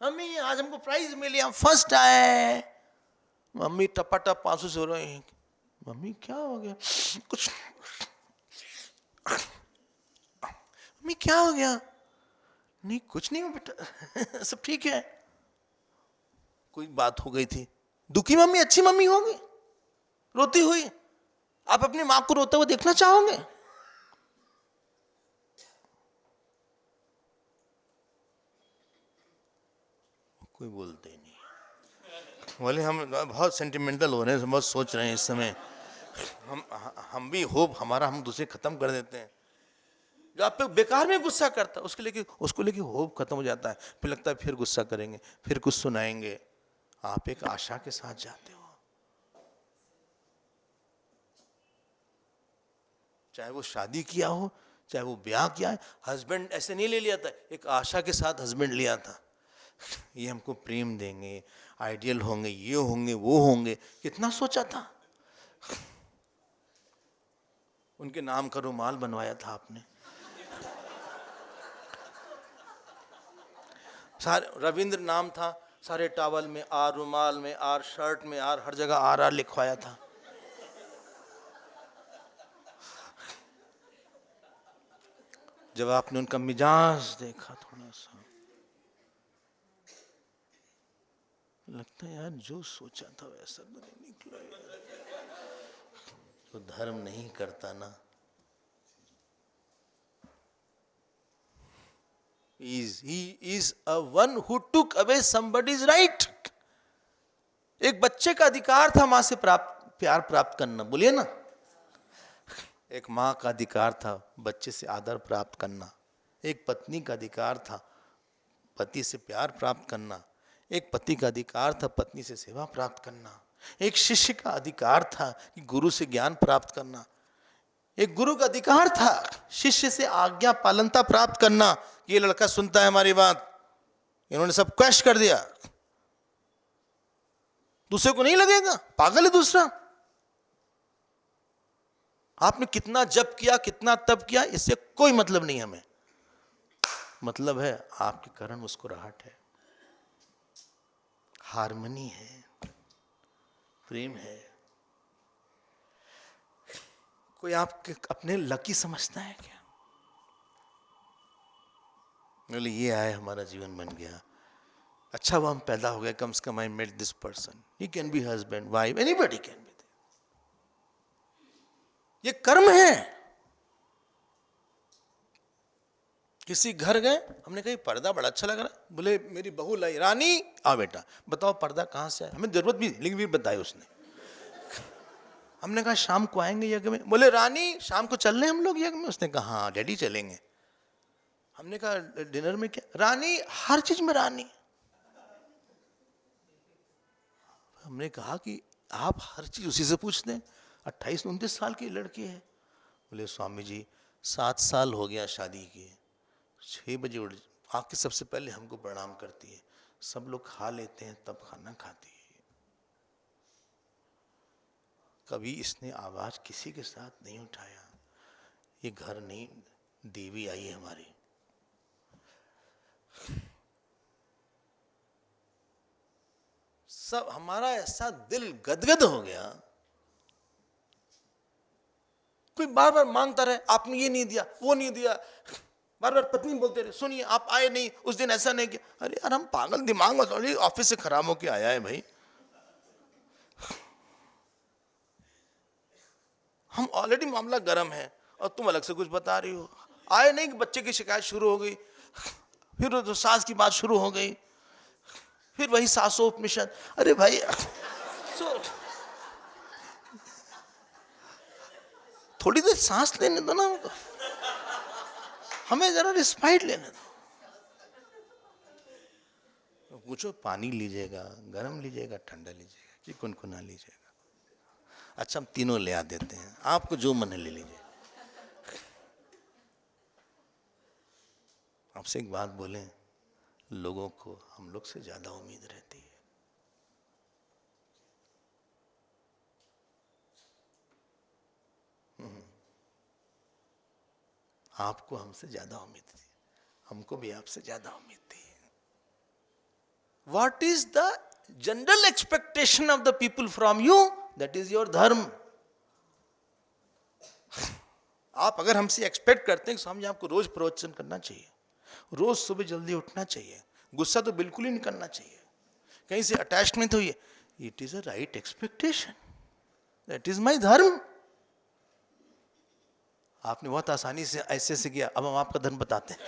mummy आज हमको प्राइज मिली, हम फर्स्ट आए। मम्मी टपाटप आंसू से रो रही हैं, मम्मी क्या हो गया? कुछ, मम्मी क्या हो गया? नहीं कुछ नहीं बेटा सब ठीक है। कोई बात हो गई थी। दुखी मम्मी अच्छी मम्मी होगी, रोती हुई? आप अपनी मां को रोते हुए देखना चाहोगे? कोई बोलते ही नहीं। बोले हम बहुत सेंटिमेंटल हो रहे हैं, बहुत सोच रहे हैं इस समय। हम भी होप हमारा हम दूसरे खत्म कर देते हैं। जो आप पे बेकार में गुस्सा करता है उसको लेके होप खत्म हो जाता है। फिर लगता है फिर गुस्सा करेंगे, फिर कुछ सुनाएंगे। आप एक आशा के साथ जाते हो, चाहे वो शादी किया हो, चाहे वो ब्याह किया है। हस्बैंड ऐसे नहीं ले लिया था, एक आशा के साथ हस्बैंड लिया था, ये हमको प्रेम देंगे, आइडियल होंगे, ये होंगे वो होंगे। कितना सोचा था। उनके नाम का रुमाल बनवाया था आपने। सारे रविंद्र नाम था, सारे टॉवल में आर, रुमाल में आर, शर्ट में आर, हर जगह आर आर लिखवाया था। जब आपने उनका मिजाज देखा थोड़ा सा, लगता है यार जो सोचा था वैसा तो नहीं निकला यार। जो धर्म नहीं करता ना, he is a one who took away somebody's right। एक बच्चे का अधिकार था मां से प्यार प्राप्त करना, बोलिए ना। एक मां का अधिकार था बच्चे से आदर प्राप्त करना। एक पत्नी का अधिकार था पति से प्यार प्राप्त करना। एक पति का अधिकार था पत्नी से सेवा प्राप्त करना। एक शिष्य का अधिकार था कि गुरु से ज्ञान प्राप्त करना। एक गुरु का अधिकार था शिष्य से आज्ञा पालनता प्राप्त करना, कि ये लड़का सुनता है हमारी बात। इन्होंने सब क्रैश कर दिया। दूसरे को नहीं लगेगा पागल है दूसरा। आपने कितना जप किया, कितना तप किया, इससे कोई मतलब नहीं हमें। मतलब है आपके कारण मुस्कुराहट है, हार्मनी है, प्रेम है। कोई आपके अपने लकी समझता है क्या? बोले ये आए हमारा जीवन बन गया, अच्छा वो हम पैदा हो गए, कम से कम I met this person, he can be husband wife, anybody can be. ये कर्म है। किसी घर गए, हमने कहा पर्दा बड़ा अच्छा लग रहा, बोले मेरी बहू लाई, रानी आओ बेटा बताओ पर्दा कहाँ से आया, हमें जरूरत भी लेकिन भी बताए उसने। हमने कहा शाम को आएंगे यज्ञ में, बोले रानी शाम को चल रहे हम लोग यज्ञ में, उसने कहा हाँ डैडी चलेंगे। हमने कहा डिनर में क्या, रानी हर चीज में रानी। हमने कहा कि आप हर चीज उसी से पूछते हैं, 28-29 साल की लड़की है। बोले स्वामी जी 7 साल हो गया शादी के, 6 बजे उठ आके सबसे पहले हमको प्रणाम करती है, सब लोग खा लेते हैं तब खाना खाती है। कभी इसने आवाज किसी के साथ नहीं उठाया। ये घर नहीं, देवी आई है हमारी। सब हमारा ऐसा दिल गदगद हो गया। कोई बार बार मांगता रहे, आपने ये नहीं दिया वो नहीं दिया, बार बार पत्नी बोलते रहे सुनिए आप आए नहीं, उस दिन ऐसा नहीं किया। अरे यार हम पागल, दिमाग में ऑफिस से खराब होके आया है भाई, हम ऑलरेडी मामला गर्म है और तुम अलग से कुछ बता रही हो। आए नहीं कि बच्चे की शिकायत शुरू हो गई, फिर तो सास की बात शुरू हो गई, फिर वही सासों उपनिषद। अरे भाई थोड़ी देर सांस लेने दो ना हमको, हमें जरा रिस्पाइट लेने दो। पूछो पानी लीजिएगा, गर्म लीजिएगा, ठंडा लीजिएगा कि कुनकुना लीजिएगा? अच्छा हम तीनों ले आ देते हैं, आपको जो मन है ले लीजिए। आपसे एक बात बोलें, लोगों को हम लोग से ज्यादा उम्मीद रहती है। आपको हमसे ज्यादा उम्मीद थी, हमको भी आपसे ज्यादा उम्मीद थी। What is the general expectation of the people from you? That is your धर्म। आप अगर हमसे एक्सपेक्ट करते हैं कि स्वामी जी आपको रोज प्रवचन करना चाहिए, रोज सुबह जल्दी उठना चाहिए, गुस्सा तो बिल्कुल ही नहीं करना चाहिए, कहीं से अटैचमेंट हुई है, it is a right expectation, that is my धर्म। आपने बहुत आसानी से ऐसे से किया, अब हम आपका धर्म बताते हैं।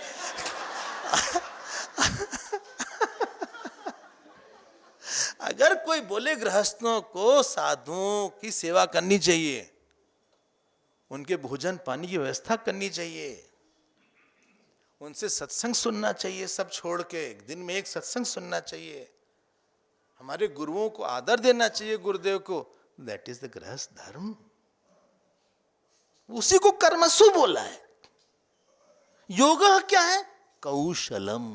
अगर कोई बोले गृहस्थों को साधुओं की सेवा करनी चाहिए, उनके भोजन पानी की व्यवस्था करनी चाहिए, उनसे सत्संग सुनना चाहिए, सब छोड़ के एक दिन में एक सत्संग सुनना चाहिए, हमारे गुरुओं को आदर देना चाहिए, गुरुदेव को, दैट इज द गृहस्थ धर्म। उसी को कर्मसु बोला है। योग क्या है? कौशलम।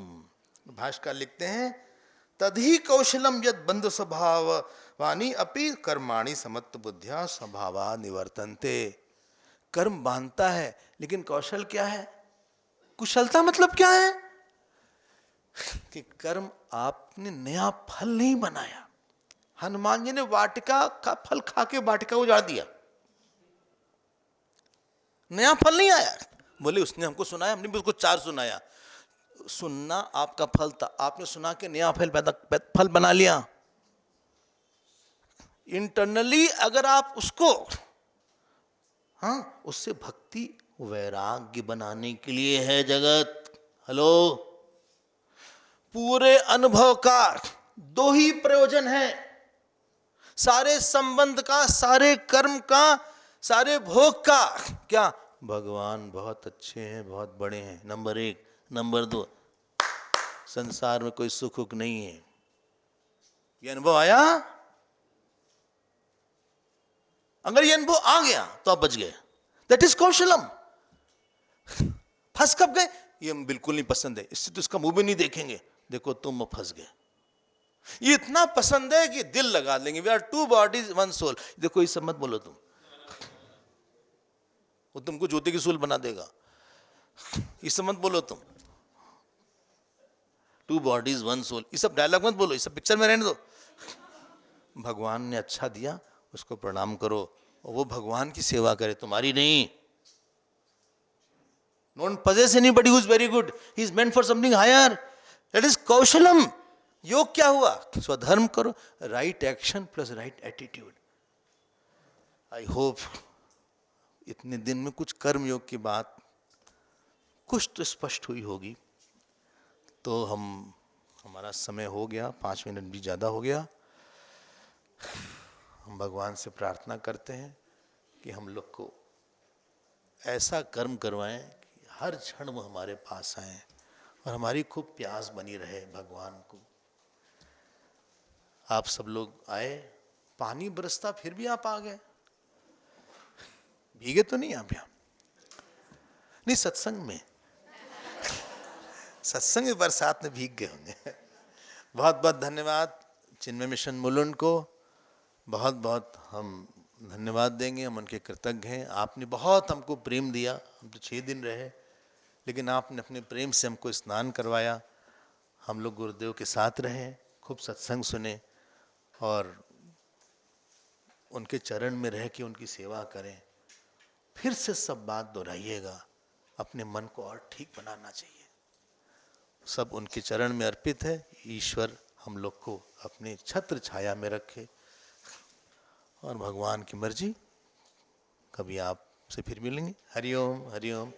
भाष्यकार लिखते हैं, तदहि कौशलम यद बंधु स्वभाव वाणी अपि कर्माणि समत्व बुद्धिया स्वभावा निवर्तन्ते। कर्म बांधता है, लेकिन कौशल क्या है? कुशलता मतलब क्या है? कि कर्म आपने नया फल नहीं बनाया। हनुमान जी ने वाटिका का फल खा के वाटिका उजाड़ दिया, नया फल नहीं आया। बोले उसने हमको सुनाया, हमने भी उसको 4 सुनाया। सुनना आपका फल था, आपने सुना के नया फल बना लिया। इंटरनली अगर आप उसको, हाँ, उससे भक्ति वैराग्य बनाने के लिए है जगत। हेलो, पूरे अनुभव का 2 ही प्रयोजन है, सारे संबंध का, सारे कर्म का, सारे भोग का। क्या? भगवान बहुत अच्छे हैं, बहुत बड़े हैं, नंबर 1। नंबर 2, संसार में कोई सुख उख नहीं है। ये अनुभव आया? अगर ये अनुभव आ गया तो आप बच गए। दैट इज कौशलम। फंस कब गए? ये बिल्कुल नहीं पसंद है, इससे तो इसका मुंह भी नहीं देखेंगे। देखो तुम फंस गए। ये इतना पसंद है कि दिल लगा लेंगे। We are 2 bodies 1 soul। देखो ये सब मत बोलो तुम, वो तुमको ज्योति की सूल बना देगा। ये सब मत बोलो तुम, 2 bodies 1 soul, ये सब डायलॉग मत बोलो, ये सब पिक्चर में रहने दो। भगवान ने अच्छा दिया, उसको प्रणाम करो, और वो भगवान की सेवा करे, तुम्हारी नहीं। Don't possess anybody who is very good. He is meant for something higher. That is कौशलम। योग क्या हुआ? स्वधर्म करो, right action plus right attitude. I hope इतने दिन में कुछ कर्म योग की बात कुछ तो स्पष्ट हुई होगी। तो हमारा समय हो गया, 5 मिनट भी ज़्यादा हो गया। हम भगवान से प्रार्थना करते हैं कि हम लोग को ऐसा कर्म करवाएं कि हर क्षण वो हमारे पास आए और हमारी खूब प्यास बनी रहे भगवान को। आप सब लोग आए, पानी बरसता फिर भी आप आ गए, भीगे तो नहीं आप यहाँ? नहीं, सत्संग में, सत्संग में बरसात में भीग गए होंगे। बहुत बहुत धन्यवाद चिन्मय मिशन मुलुंड को, बहुत बहुत हम धन्यवाद देंगे, हम उनके कृतज्ञ हैं। आपने बहुत हमको प्रेम दिया, हम तो 6 दिन रहे, लेकिन आपने अपने प्रेम से हमको स्नान करवाया। हम लोग गुरुदेव के साथ रहे, खूब सत्संग सुने और उनके चरण में रह के उनकी सेवा करें। फिर से सब बात दोहराइएगा, अपने मन को और ठीक बनाना चाहिए। सब उनके चरण में अर्पित है। ईश्वर हम लोग को अपने छत्र छाया में रखे और भगवान की मर्जी, कभी आपसे फिर मिलेंगे। हरिओम हरिओम।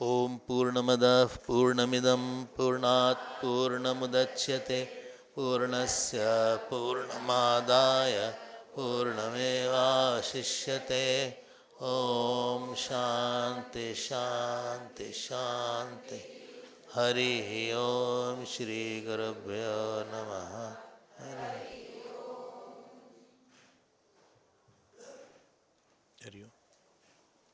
ओम पूर्णमदः पूर्णमिदं पूर्णात् पूर्णमुदच्यते पूर्णस्य पूर्णमादाय पूर्णमेवावशिष्यते। ओम शांति शांति शांति। हरि ओम श्री गुरुभ्यो नमः। हरि